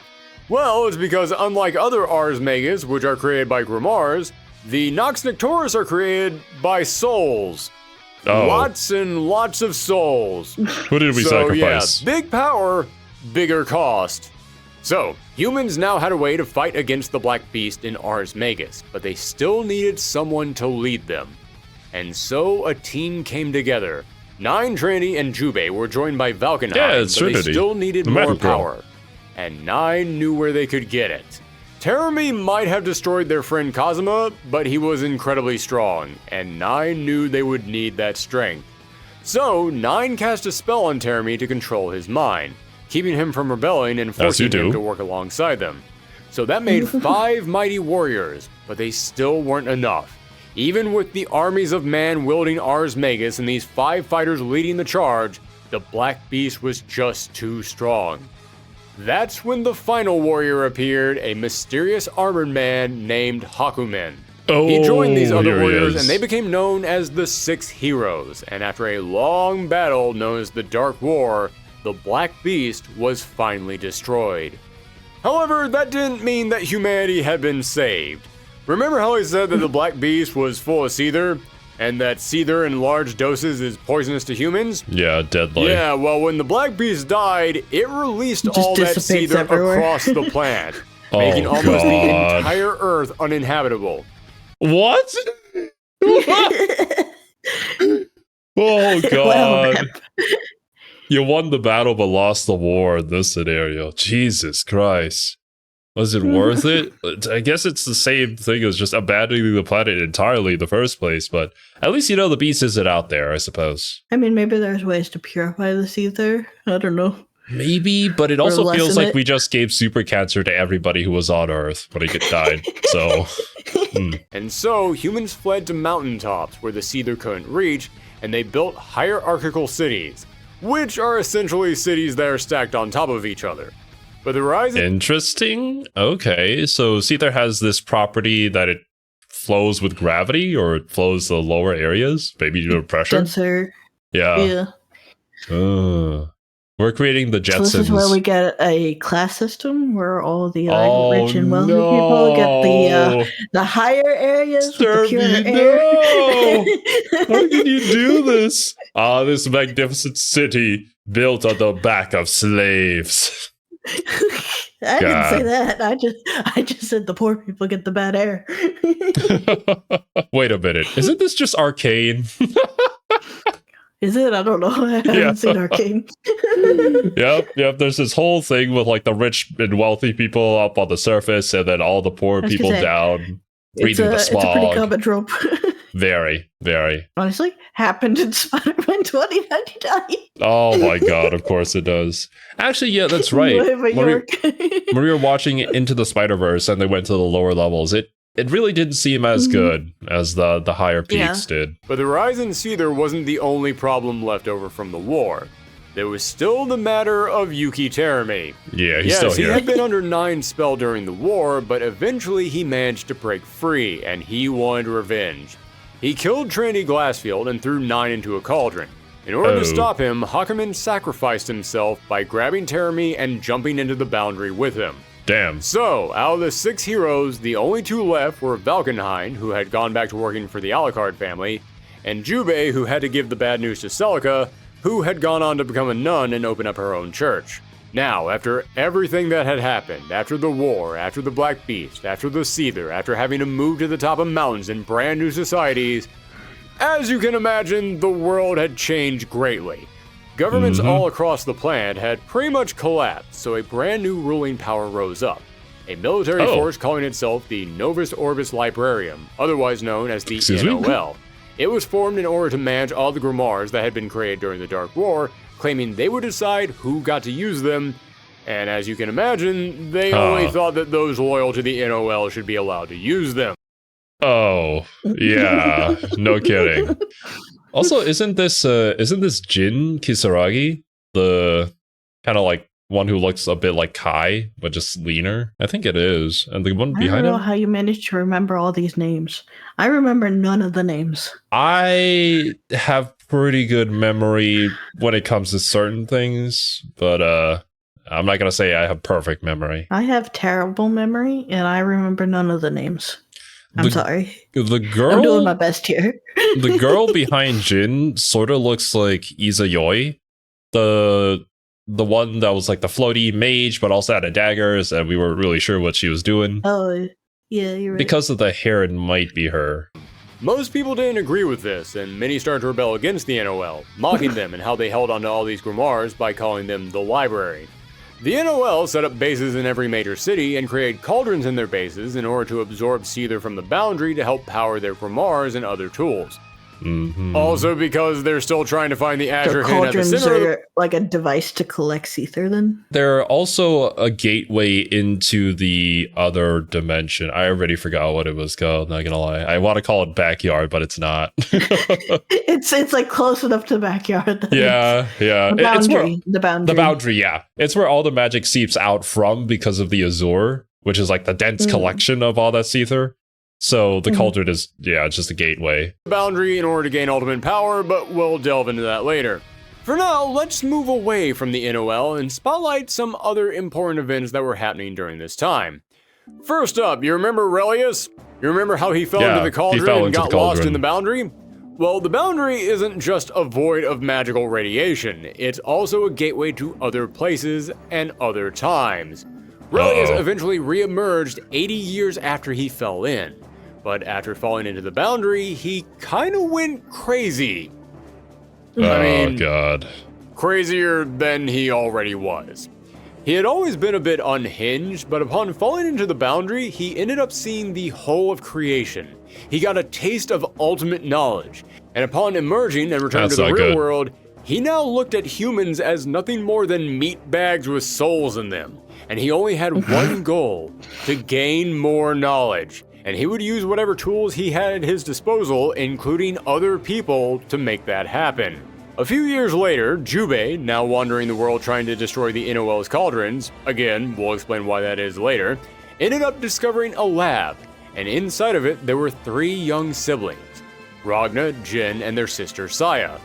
Well, it's because unlike other Ars Magus, which are created by grimoires, the Nox Nictoris are created by souls. Oh. Lots and lots of souls. Who did we sacrifice? Yeah, big power, bigger cost. So, humans now had a way to fight against the Black Beast in Ars Magus, but they still needed someone to lead them. And so a team came together. Nine, Trinity, and Jubei were joined by Valkenheim, but they still needed more power. And Nine knew where they could get it. Terumi might have destroyed their friend Kazuma, but he was incredibly strong, and Nine knew they would need that strength. So, Nine cast a spell on Terumi to control his mind, keeping him from rebelling and forcing him to work alongside them. So that made 5 mighty warriors, but they still weren't enough. Even with the armies of man wielding Ars Magus and these 5 fighters leading the charge, the Black Beast was just too strong. That's when the final warrior appeared, a mysterious armored man named Hakumen. He joined these other warriors and they became known as the 6 Heroes, and after a long battle known as the Dark War, the Black Beast was finally destroyed. However, that didn't mean that humanity had been saved. Remember how I said that the Black Beast was full of Seether, and that Seether in large doses is poisonous to humans? Yeah, deadly. Yeah, well, when the Black Beast died, it released all that Seether across the planet, making almost the entire Earth uninhabitable. What? Oh, God. You won the battle but lost the war in this scenario. Jesus Christ. Was it worth it? I guess it's the same thing as just abandoning the planet entirely in the first place, but at least you know the beast isn't out there, I suppose. I mean, maybe there's ways to purify the Seether. I don't know. Maybe, but it also feels like we just gave super cancer to everybody who was on Earth when it died, so... And so, humans fled to mountaintops where the Seether couldn't reach, and they built hierarchical cities, which are essentially cities that are stacked on top of each other. But the rising... Interesting. Okay, so Seether has this property that it flows with gravity, or it flows the lower areas, maybe due to pressure? Denser. Yeah. We're creating the Jetsons. So this is where we get a class system where all the rich and wealthy people get the higher areas with the pure air. How can you do this? This magnificent city built on the back of slaves. I didn't say that. I just said the poor people get the bad air. Wait a minute. Isn't this just Arcane? Is it? I don't know. I haven't seen Arcane. Yep. There's this whole thing with like the rich and wealthy people up on the surface and then all the poor people down breathing the smog. It's a pretty common trope. Very, very. Honestly, happened in Spider-Man 2099. Oh my God, of course it does. Actually, yeah, that's right. When we were watching Into the Spider-Verse and they went to the lower levels, it really didn't seem as good as the higher peaks did. But the rise in Seether wasn't the only problem left over from the war. There was still the matter of Yuki Terumi. Yeah, he's still here. He had been under Nine's spell during the war, but eventually he managed to break free, and he wanted revenge. He killed Trinity Glassfield and threw Nine into a cauldron. In order to stop him, Hakumen sacrificed himself by grabbing Terumi and jumping into the boundary with him. Damn. So, out of the 6 heroes, the only 2 left were Valkenheim, who had gone back to working for the Alucard family, and Jubei, who had to give the bad news to Celica, who had gone on to become a nun and open up her own church. Now, after everything that had happened, after the war, after the Black Beast, after the Seether, after having to move to the top of mountains in brand new societies, as you can imagine, the world had changed greatly. Governments all across the planet had pretty much collapsed, so a brand new ruling power rose up. A military force calling itself the Novus Orbis Librarium, otherwise known as the NOL. It was formed in order to manage all the grimoires that had been created during the Dark War, claiming they would decide who got to use them, and as you can imagine, they only thought that those loyal to the NOL should be allowed to use them. Oh, yeah, no kidding. Also, isn't this Jin Kisaragi, the kind of like one who looks a bit like Kai, but just leaner? I think it is. And the one behind him? I don't know how you managed to remember all these names. I remember none of the names. I have pretty good memory when it comes to certain things, but I'm not going to say I have perfect memory. I have terrible memory, and I remember none of the names. I'm sorry. The girl... I'm doing my best here. The girl behind Jin sort of looks like Izayoi. The one that was like the floaty mage, but also had daggers, and we weren't really sure what she was doing. Oh, yeah, you're right. Because of the hair, it might be her. Most people didn't agree with this, and many started to rebel against the NOL, mocking them and how they held onto all these grimoires by calling them the library. The NOL set up bases in every major city and created cauldrons in their bases in order to absorb Seether from the boundary to help power their grimoires and other tools. Also because they're still trying to find the Azure Hidden at the center of the... like a device to collect Seether then? They're also a gateway into the other dimension. I already forgot what it was called, not gonna lie. I want to call it Backyard, but it's not. it's like close enough to Backyard. Yeah. The boundary, yeah. It's where all the magic seeps out from because of the Azure, which is like the dense collection of all that Seether. So the cauldron is, just a gateway. Boundary in order to gain ultimate power, but we'll delve into that later. For now, let's move away from the NOL and spotlight some other important events that were happening during this time. First up, you remember Relius? You remember how he fell into the cauldron and got lost in the boundary? Well, the boundary isn't just a void of magical radiation, it's also a gateway to other places and other times. Relius eventually re-emerged 80 years after he fell in. But after falling into the boundary, he kind of went crazy. God. Crazier than he already was. He had always been a bit unhinged, but upon falling into the boundary, he ended up seeing the whole of creation. He got a taste of ultimate knowledge, and upon emerging and returning to the real world, he now looked at humans as nothing more than meat bags with souls in them. And he only had one goal, to gain more knowledge. And he would use whatever tools he had at his disposal, including other people, to make that happen. A few years later, Jubei, now wandering the world trying to destroy the NOL's cauldrons, again, we'll explain why that is later, ended up discovering a lab, and inside of it there were 3 young siblings, Ragna, Jin, and their sister Saya.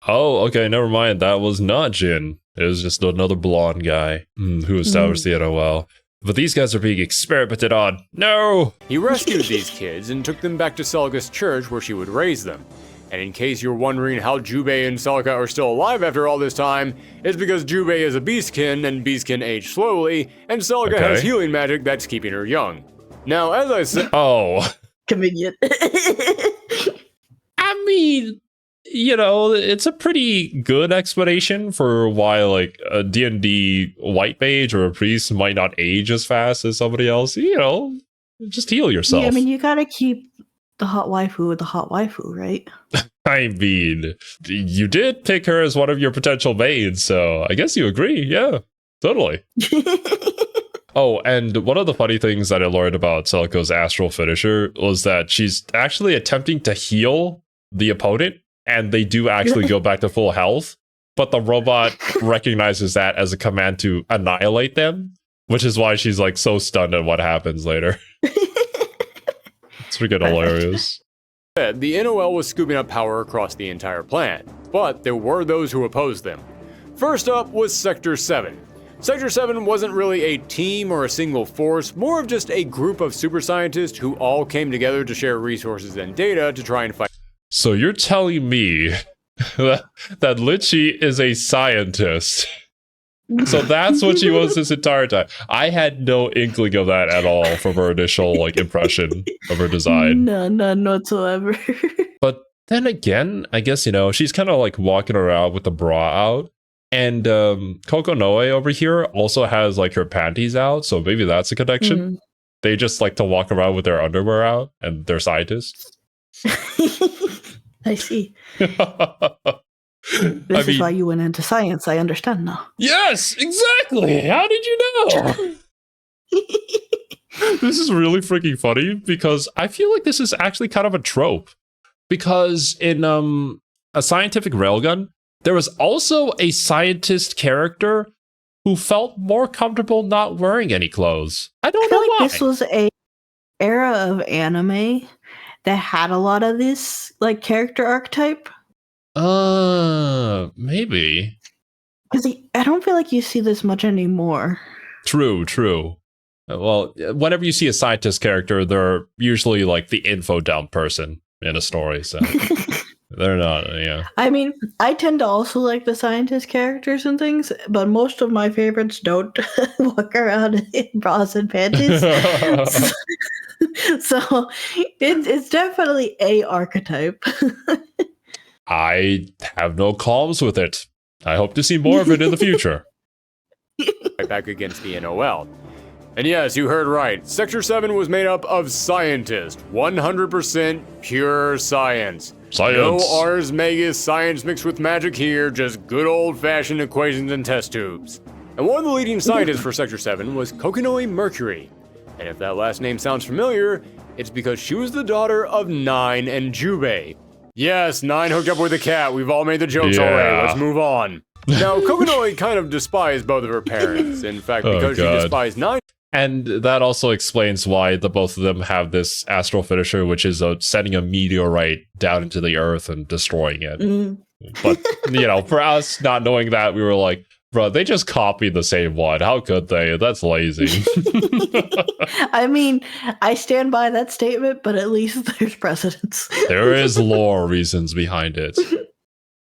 Oh, okay, never mind, that was not Jin. It was just another blonde guy who established the NOL. But these guys are being experimented on. No! He rescued these kids and took them back to Celica's church where she would raise them. And in case you're wondering how Jubei and Celica are still alive after all this time, it's because Jubei is a beastkin and beastkin age slowly, and Celica has healing magic that's keeping her young. Now, as I said... Oh. Convenient. I mean... it's a pretty good explanation for why, like, a D&D white mage or a priest might not age as fast as somebody else. Just heal yourself. Yeah, I mean, you gotta keep the hot waifu with the hot waifu, right? I mean, you did pick her as one of your potential mains, so I guess you agree. Yeah, totally. Oh, and one of the funny things that I learned about Celica's astral finisher was that she's actually attempting to heal the opponent, and they do actually go back to full health, but the robot recognizes that as a command to annihilate them, which is why she's like so stunned at what happens later. It's freaking hilarious. The NOL was scooping up power across the entire planet, but there were those who opposed them. First up was Sector 7. Sector 7 wasn't really a team or a single force, more of just a group of super scientists who all came together to share resources and data to try and fight. So you're telling me that Litchi is a scientist? So that's what she was this entire time. I had no inkling of that at all from her initial like impression of her design. None whatsoever. But then again, I guess, you know, she's kind of like walking around with the bra out. And Kokonoe over here also has like her panties out. So maybe that's a connection. They just like to walk around with their underwear out and they're scientists. I see. This is why you went into science. I understand now. Yes, exactly. How did you know? This is really freaking funny because I feel like this is actually kind of a trope. Because in a scientific railgun, there was also a scientist character who felt more comfortable not wearing any clothes. I don't know why. This was a era of anime that had a lot of this like character archetype. Maybe. Because I don't feel like you see this much anymore. True. Well, whenever you see a scientist character, they're usually like the info dump person in a story, so they're not, yeah. I mean, I tend to also like the scientist characters and things, but most of my favorites don't walk around in bras and panties. So it's definitely a archetype. I have no qualms with it. I hope to see more of it in the future. Right back against the NOL. And yes, you heard right. Sector 7 was made up of scientists. 100% pure science. No Ars Magus science mixed with magic here, just good old-fashioned equations and test tubes. And one of the leading scientists for Sector 7 was Kokonoe Mercury. And if that last name sounds familiar, it's because she was the daughter of Nine and Jubei. Yes, Nine hooked up with a cat. We've all made the jokes already. Let's move on. Now, Kokonoe kind of despised both of her parents. In fact, because she despised Nine. And that also explains why the both of them have this astral finisher, which is sending a meteorite down into the earth and destroying it. But, you know, for us not knowing that, we were like, bro, they just copied the same one. How could they? That's lazy. I mean, I stand by that statement, but at least there's precedence. There is lore reasons behind it.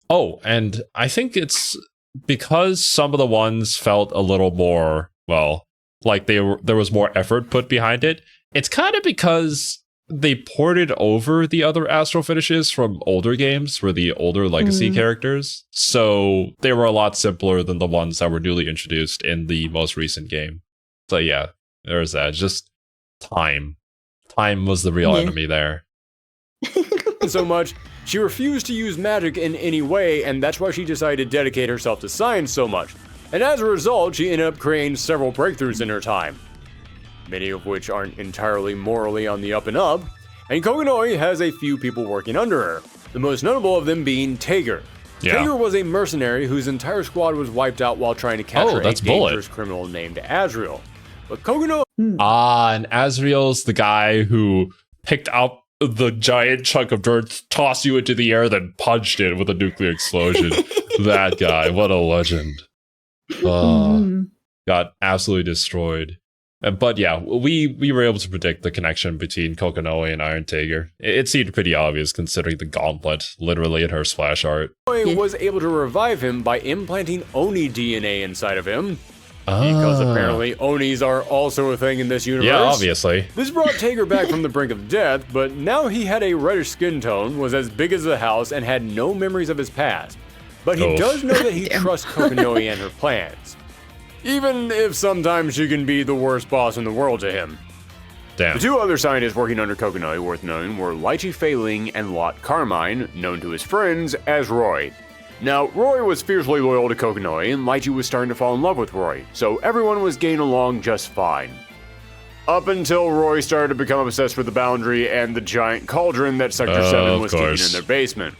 Oh, and I think it's because some of the ones felt a little more, well, like there was more effort put behind it. It's kind of because they ported over the other astral finishes from older games for the older legacy characters. So they were a lot simpler than the ones that were newly introduced in the most recent game. So yeah, there's that. Just time. Time was the real enemy there. So much, she refused to use magic in any way, and that's why she decided to dedicate herself to science so much. And as a result, she ended up creating several breakthroughs in her time, many of which aren't entirely morally on the up and up, and Kokonoe has a few people working under her, the most notable of them being Tager. Tager was a mercenary whose entire squad was wiped out while trying to capture a dangerous criminal named Azrael. But Kokonoe... and Azrael's the guy who picked up the giant chunk of dirt, tossed you into the air, then punched it with a nuclear explosion. That guy, what a legend. Got absolutely destroyed. But yeah, we were able to predict the connection between Kokonoe and Iron Tager. It seemed pretty obvious considering the gauntlet literally in her splash art. Kokonoe was able to revive him by implanting Oni DNA inside of him. Because apparently Onis are also a thing in this universe. Yeah, obviously. This brought Tager back from the brink of death, but now he had a reddish skin tone, was as big as the house, and had no memories of his past. But he does know that he trusts Kokonoe and her plans. Even if sometimes she can be the worst boss in the world to him. Damn. The two other scientists working under Kokonoe worth knowing were Lychee Fei-Ling and Lot Carmine, known to his friends as Roy. Now, Roy was fiercely loyal to Kokonoe, and Lychee was starting to fall in love with Roy, so everyone was getting along just fine. Up until Roy started to become obsessed with the Boundary and the giant cauldron that Sector 7 was keeping in their basement.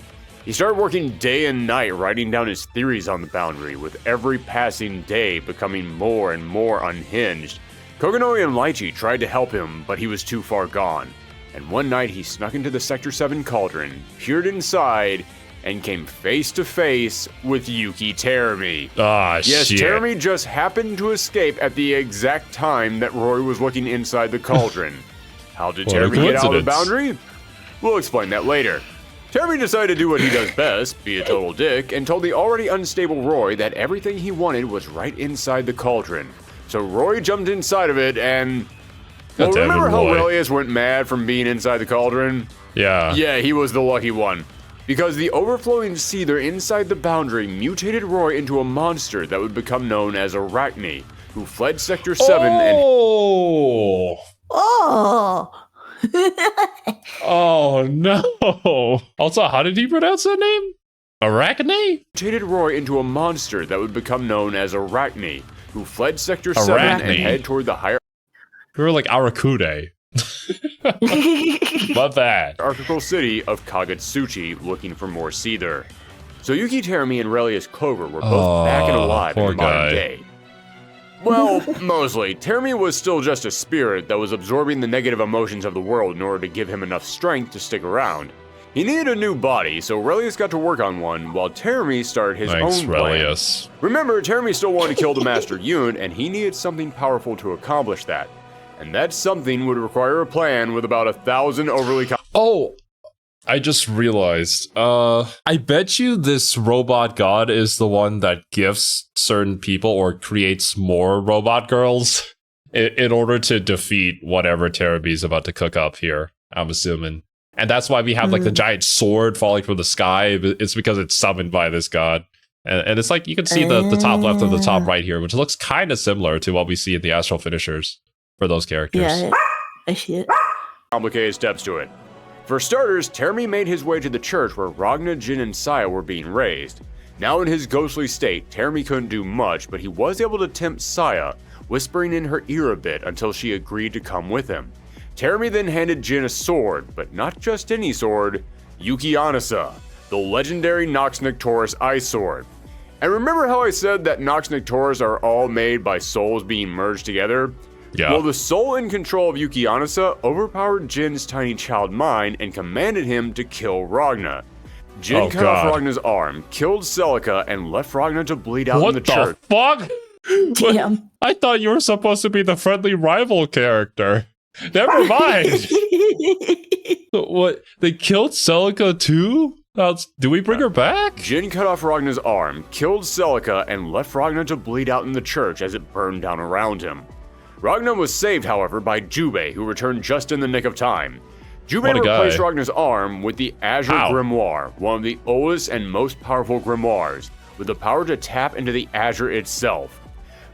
He started working day and night writing down his theories on the Boundary, with every passing day becoming more and more unhinged. Kokonoe and Lychee tried to help him, but he was too far gone. And one night he snuck into the Sector 7 cauldron, peered inside, and came face to face with Yuki Terumi. Yes, shit. Terumi just happened to escape at the exact time that Roy was looking inside the cauldron. How did Terumi get out of the Boundary? We'll explain that later. Terry decided to do what he does best, be a total dick, and told the already unstable Roy that everything he wanted was right inside the cauldron. So Roy jumped inside of it and... Well, remember how Aurelius went mad from being inside the cauldron? Yeah. Yeah, he was the lucky one. Because the overflowing seether inside the boundary mutated Roy into a monster that would become known as Arachne, who fled Sector 7 and... Oh! Oh, no. Also, how did he pronounce that name? Arachne? Mutated Roy into a monster that would become known as Arachne, who fled Sector 7 and head toward the higher... We were like Arakude. My bad. Hierarchical city of Kagetsuchi looking for more seether. So Yuki Terumi and Relius Clover were both back and alive in the modern day. Well, mostly. Terumi was still just a spirit that was absorbing the negative emotions of the world in order to give him enough strength to stick around. He needed a new body, so Relius got to work on one, while Terumi started his own plan. Remember, Terumi still wanted to kill the Master Yun, and he needed something powerful to accomplish that. And that something would require a plan with about 1,000 overly... Oh, I just realized. I bet you this robot god is the one that gifts certain people or creates more robot girls in order to defeat whatever Terumi's about to cook up here, I'm assuming. And that's why we have like the giant sword falling from the sky. It's because it's summoned by this god. And it's like, you can see the top left and the top right here, which looks kind of similar to what we see in the Astral Finishers. For those characters. Yeah, I see it. Complicated steps to it. For starters, Terumi made his way to the church where Ragna, Jin, and Saya were being raised. Now in his ghostly state, Terumi couldn't do much, but he was able to tempt Saya, whispering in her ear a bit until she agreed to come with him. Terumi then handed Jin a sword, but not just any sword, Yuki Anasa, the legendary Nox Nectoris Ice Sword. And remember how I said that Nox Nectoris are all made by souls being merged together? Yeah. Well, the soul in control of Yuki Anasa overpowered Jin's tiny child mind and commanded him to kill Ragna. Jin cut off Ragna's arm, killed Celica, and left Ragna to bleed out in the church. What the fuck? Damn. I thought you were supposed to be the friendly rival character. Never mind. What? They killed Celica too? Do we bring her back? Jin cut off Ragna's arm, killed Celica, and left Ragna to bleed out in the church as it burned down around him. Ragna was saved, however, by Jubei, who returned just in the nick of time. Jubei replaced Ragna's arm with the Azure Grimoire, one of the oldest and most powerful grimoires, with the power to tap into the Azure itself.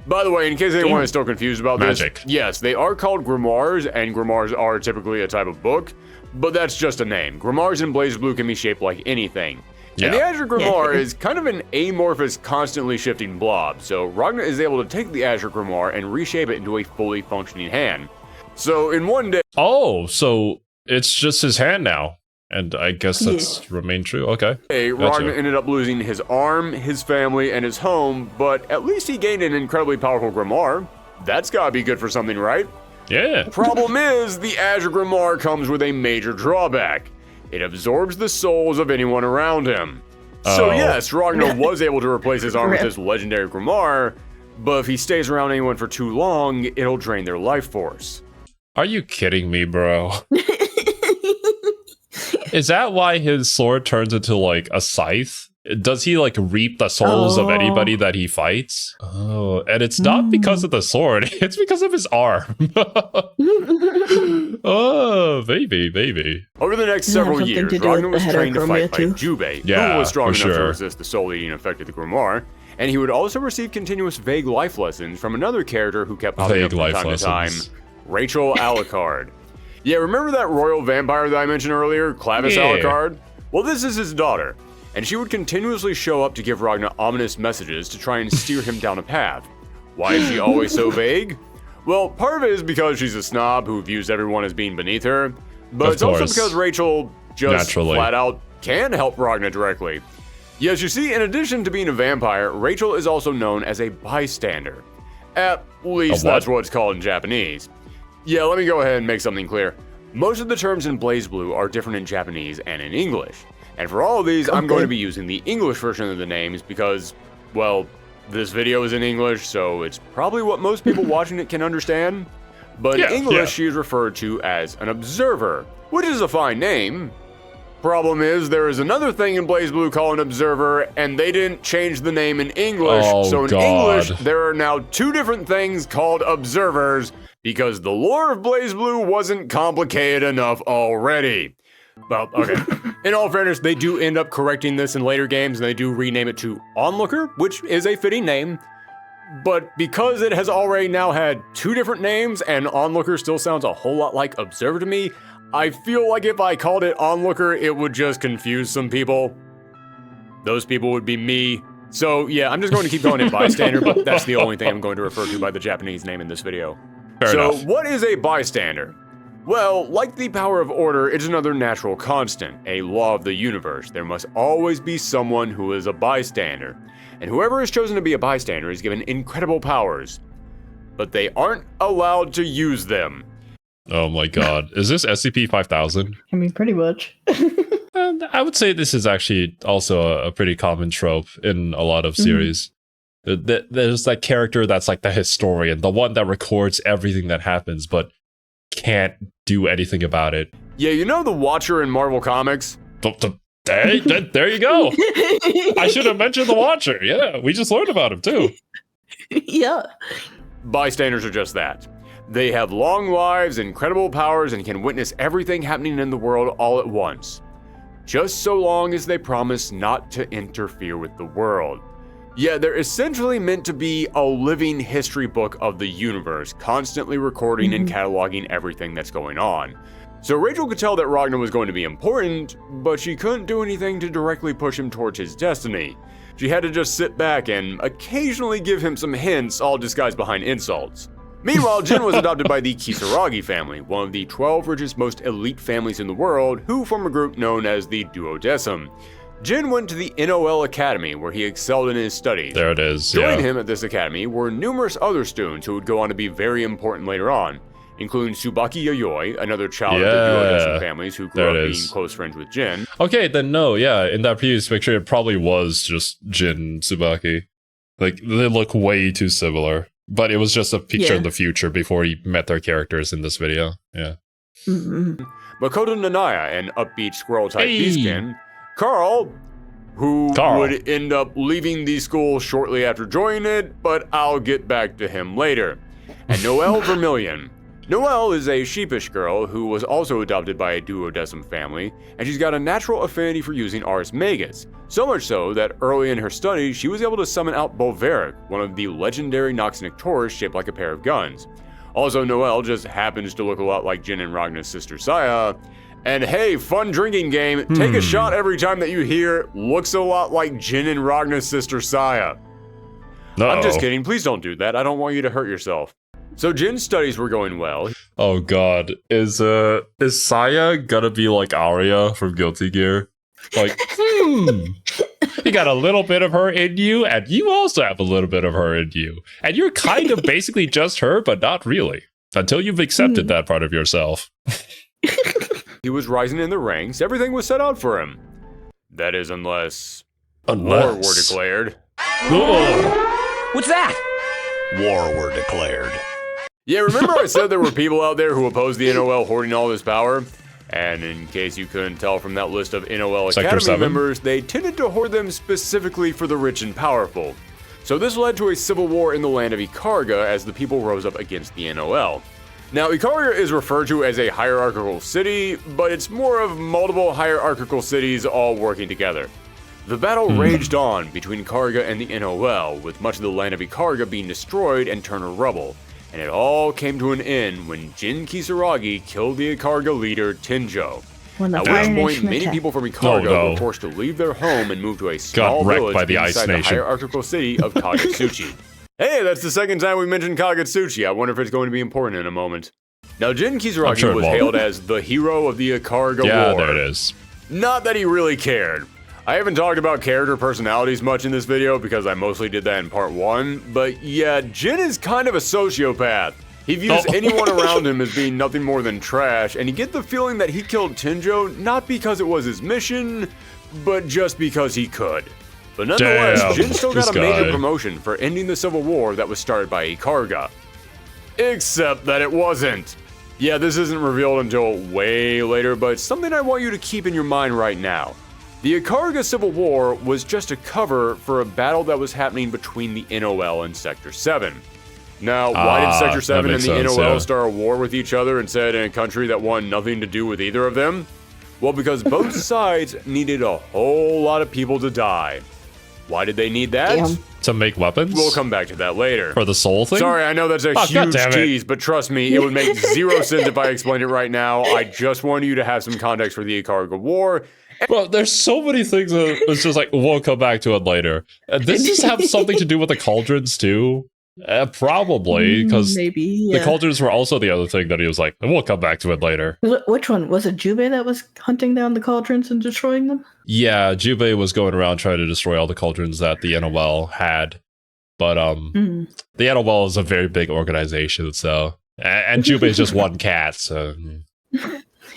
By the way, in case anyone is still confused about this, yes, they are called grimoires, and grimoires are typically a type of book, but that's just a name. Grimoires in BlazBlue can be shaped like anything. Yeah. And the Azure Grimoire is kind of an amorphous, constantly shifting blob, so Ragna is able to take the Azure Grimoire and reshape it into a fully functioning hand. So in one day... Oh, so it's just his hand now. And I guess that's remained true. Okay. Ragna ended up losing his arm, his family, and his home, but at least he gained an incredibly powerful Grimoire. That's gotta be good for something, right? Yeah. Problem is, the Azure Grimoire comes with a major drawback. It absorbs the souls of anyone around him. So yes, Ragna was able to replace his arm with his legendary Grimoire, but if he stays around anyone for too long, it'll drain their life force. Are you kidding me, bro? Is that why his sword turns into like a scythe? Does he like reap the souls of anybody that he fights? Oh, and it's not because of the sword, it's because of his arm. Oh, baby. Over the next several years, Ragna was trained to fight by Jubei, who was strong enough to resist the soul-eating effect of the Grimoire, and he would also receive continuous vague life lessons from another character who kept popping up from time to time, Rachel Alucard. Yeah, remember that royal vampire that I mentioned earlier, Clavis Alucard? Well, this is his daughter, and she would continuously show up to give Ragna ominous messages to try and steer him down a path. Why is she always so vague? Well, part of it is because she's a snob who views everyone as being beneath her, but it's also because Rachel just flat out can help Ragna directly. Yes, you see, in addition to being a vampire, Rachel is also known as a bystander. At least that's what it's called in Japanese. Yeah, let me go ahead and make something clear. Most of the terms in BlazBlue are different in Japanese and in English. And for all of these, I'm going to be using the English version of the names because, well, this video is in English, so it's probably what most people watching it can understand. But in English, she is referred to as an observer, which is a fine name. Problem is, there is another thing in BlazBlue called an observer, and they didn't change the name in English. So in English, there are now two different things called observers because the lore of BlazBlue wasn't complicated enough already. Well, okay. In all fairness, they do end up correcting this in later games, and they do rename it to Onlooker, which is a fitting name. But because it has already now had two different names, and Onlooker still sounds a whole lot like Observer to me, I feel like if I called it Onlooker, it would just confuse some people. Those people would be me. So yeah, I'm just going to keep calling it Bystander, but that's the only thing I'm going to refer to by the Japanese name in this video. Fair enough. What is a bystander? Well, like the power of order, it is another natural constant, a law of the universe. There must always be someone who is a bystander. And whoever is chosen to be a bystander is given incredible powers. But they aren't allowed to use them. Oh my god. Is this SCP-5000? I mean, pretty much. I would say this is actually also a pretty common trope in a lot of series. There's that character that's like the historian, the one that records everything that happens, but can't do anything about it. Yeah, you know the Watcher in Marvel Comics? There you go. I should have mentioned the Watcher. Yeah, we just learned about him too. Yeah. Bystanders are just that. They have long lives, incredible powers, and can witness everything happening in the world all at once. Just so long as they promise not to interfere with the world. Yeah, they're essentially meant to be a living history book of the universe, constantly recording and cataloging everything that's going on. So Rachel could tell that Ragnar was going to be important, but she couldn't do anything to directly push him towards his destiny. She had to just sit back and occasionally give him some hints, all disguised behind insults. Meanwhile, Jin was adopted by the Kisaragi family, one of the 12 richest, most elite families in the world, who form a group known as the Duodecim. Jin went to the NOL Academy, where he excelled in his studies. There it is, Joining him at this academy were numerous other students who would go on to be very important later on, including Tsubaki Yayoi, another child of the Duodecim families who grew up being close friends with Jin. Okay, then no, yeah, in that previous picture, it probably was just Jin and Tsubaki. Like, they look way too similar. But it was just a picture in the future before he met their characters in this video. Yeah. Makoto Nanaya, an upbeat squirrel-type beastkin. Carl, who would end up leaving the school shortly after joining it, but I'll get back to him later. And Noelle Vermillion. Noelle is a sheepish girl who was also adopted by a Duodecim family, and she's got a natural affinity for using Ars Magus. So much so that early in her studies, she was able to summon out Bolveric, one of the legendary Noxenic Taurs shaped like a pair of guns. Also, Noelle just happens to look a lot like Jin and Ragnar's sister Saya. And hey, fun drinking game, take a shot every time that you hear looks a lot like Jin and Ragnar's sister Saya. I'm just kidding, please don't do that, I don't want you to hurt yourself. So Jin's studies were going well. Oh god, is Saya gonna be like Arya from Guilty Gear? Like, you got a little bit of her in you, and you also have a little bit of her in you. And you're kind of basically just her, but not really. Until you've accepted that part of yourself. He was rising in the ranks, everything was set out for him. That is unless war were declared. What's that? War were declared. Yeah, remember I said there were people out there who opposed the NOL hoarding all this power? And in case you couldn't tell from that list of NOL Academy members, they tended to hoard them specifically for the rich and powerful. So this led to a civil war in the land of Ikarga as the people rose up against the NOL. Now, Ikarga is referred to as a hierarchical city, but it's more of multiple hierarchical cities all working together. The battle raged on between Ikarga and the NOL, with much of the land of Ikarga being destroyed and turned to rubble. And it all came to an end when Jin Kisaragi killed the Ikarga leader Tenjo. At which point, many people from Ikarga were forced to leave their home and move to a small village inside the hierarchical city of Kagetsuchi. Hey, that's the second time we mentioned Kagetsuchi. I wonder if it's going to be important in a moment. Now, Jin Kisaragi was hailed as the hero of the Ikarga War. Yeah, there it is. Not that he really cared. I haven't talked about character personalities much in this video because I mostly did that in part 1, but yeah, Jin is kind of a sociopath. He views anyone around him as being nothing more than trash, and you get the feeling that he killed Tenjo not because it was his mission, but just because he could. But nonetheless, Jin still got a major promotion for ending the civil war that was started by Ikarga. Except that it wasn't. Yeah, this isn't revealed until way later, but it's something I want you to keep in your mind right now. The Akarga Civil War was just a cover for a battle that was happening between the NOL and Sector 7. Now, why did Sector 7 and the NOL start a war with each other instead in a country that wanted nothing to do with either of them? Well, because both sides needed a whole lot of people to die. Why did they need that? Damn. To make weapons? We'll come back to that later. For the soul thing? Sorry, I know that's a huge tease, but trust me, it would make zero sense if I explained it right now. I just wanted you to have some context for the Akarga War. Well, there's so many things that it's just like, we'll come back to it later. Does this have something to do with the cauldrons too? Probably, because the cauldrons were also the other thing that he was like, we'll come back to it later. Which one? Was it Jubei that was hunting down the cauldrons and destroying them? Yeah, Jubei was going around trying to destroy all the cauldrons that the NOL had. But the NOL is a very big organization, so... And Jubei is just one cat, so...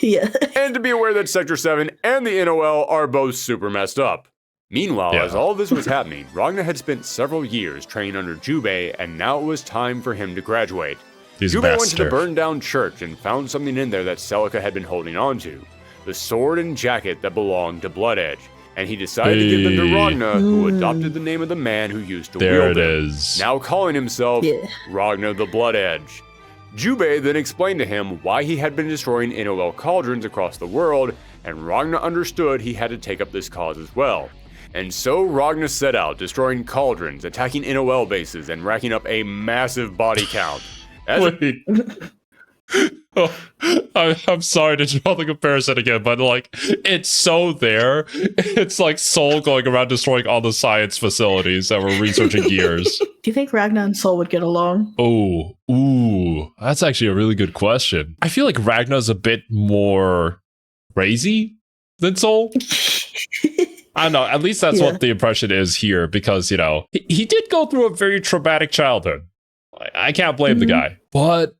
Yeah. And to be aware that Sector 7 and the NOL are both super messed up. Meanwhile, as all this was happening, Ragnar had spent several years training under Jubei, and now it was time for him to graduate. Jubei went to the burned-down church and found something in there that Celica had been holding onto. The sword and jacket that belonged to Blood Edge. And he decided to give them to Ragnar, who adopted the name of the man who used to wield them. Now calling himself Ragnar the Blood Edge. Jubei then explained to him why he had been destroying NOL cauldrons across the world, and Ragnar understood he had to take up this cause as well. And so Ragnar set out, destroying cauldrons, attacking NOL bases, and racking up a massive body count. Wait. I'm sorry to draw the comparison again, but like, it's so there. It's like Soul going around destroying all the science facilities that were researching gears. Do you think Ragnar and Soul would get along? Ooh, that's actually a really good question. I feel like Ragnar's a bit more crazy than Soul. I don't know, at least that's what the impression is here, because, you know, he did go through a very traumatic childhood. I can't blame the guy, but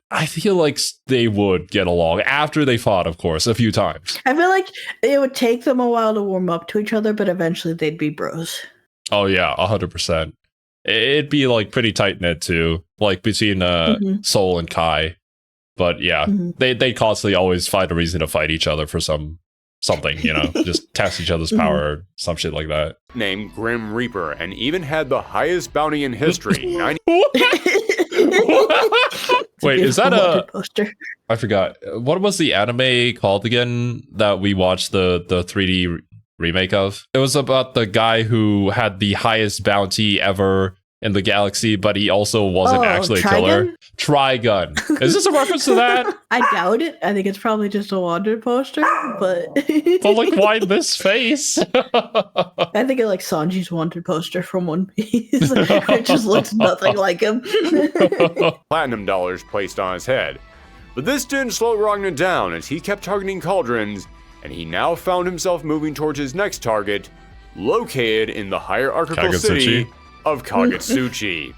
I feel like they would get along after they fought, of course, a few times. I feel like it would take them a while to warm up to each other, but eventually they'd be bros. Oh yeah, 100%. It'd be like pretty tight-knit too, like between Soul and Kai. But yeah, they constantly always find a reason to fight each other for something, you know, just test each other's power or some shit like that. Named Grim Reaper, and even had the highest bounty in history. Wait, is that a poster? I forgot. What was the anime called again that we watched the 3D remake of? It was about the guy who had the highest bounty ever in the galaxy, but he also wasn't actually a killer. Trigun. Is this a reference to that? I doubt it. I think it's probably just a wanted poster, but... But like, why this face? I think it's like Sanji's wanted poster from One Piece. It just looks nothing like him. Platinum dollars placed on his head. But this didn't slow Ragnar down, as he kept targeting cauldrons, and he now found himself moving towards his next target, located in the hierarchical city of Kagetsuchi.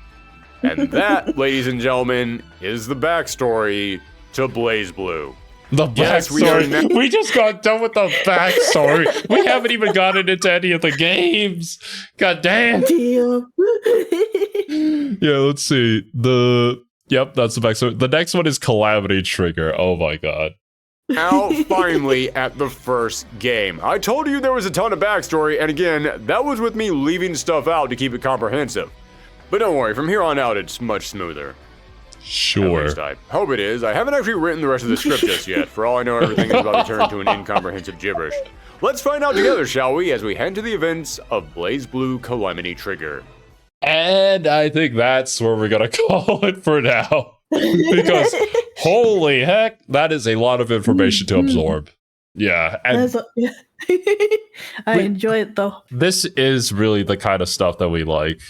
And that, ladies and gentlemen, is the backstory to BlazBlue. The backstory? We just got done with the backstory. We haven't even gotten into any of the games. God damn. Yeah, let's see. Yep, that's the backstory. The next one is Calamity Trigger. Oh my god. Now, finally, at the first game. I told you there was a ton of backstory, and again, that was with me leaving stuff out to keep it comprehensive. But don't worry, from here on out, it's much smoother. Sure. At least I hope it is. I haven't actually written the rest of the script just yet. For all I know, everything is about to turn into an incomprehensive gibberish. Let's find out together, shall we, as we head to the events of BlazBlue Calamity Trigger. And I think that's where we're gonna call it for now. Because holy heck, that is a lot of information to absorb. Yeah, and I enjoy it though. This is really the kind of stuff that we like.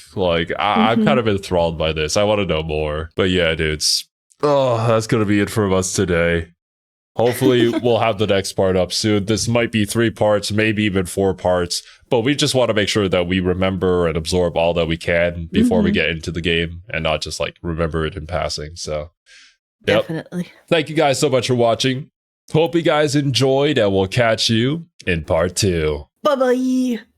I'm kind of enthralled by this. I want to know more. But yeah, dudes. Oh, that's gonna be it from us today. Hopefully we'll have the next part up soon. This might be 3 parts, maybe even 4 parts, but we just want to make sure that we remember and absorb all that we can before we get into the game and not just like remember it in passing. So definitely. Thank you guys so much for watching. Hope you guys enjoyed, and we'll catch you in part 2. Bye-bye.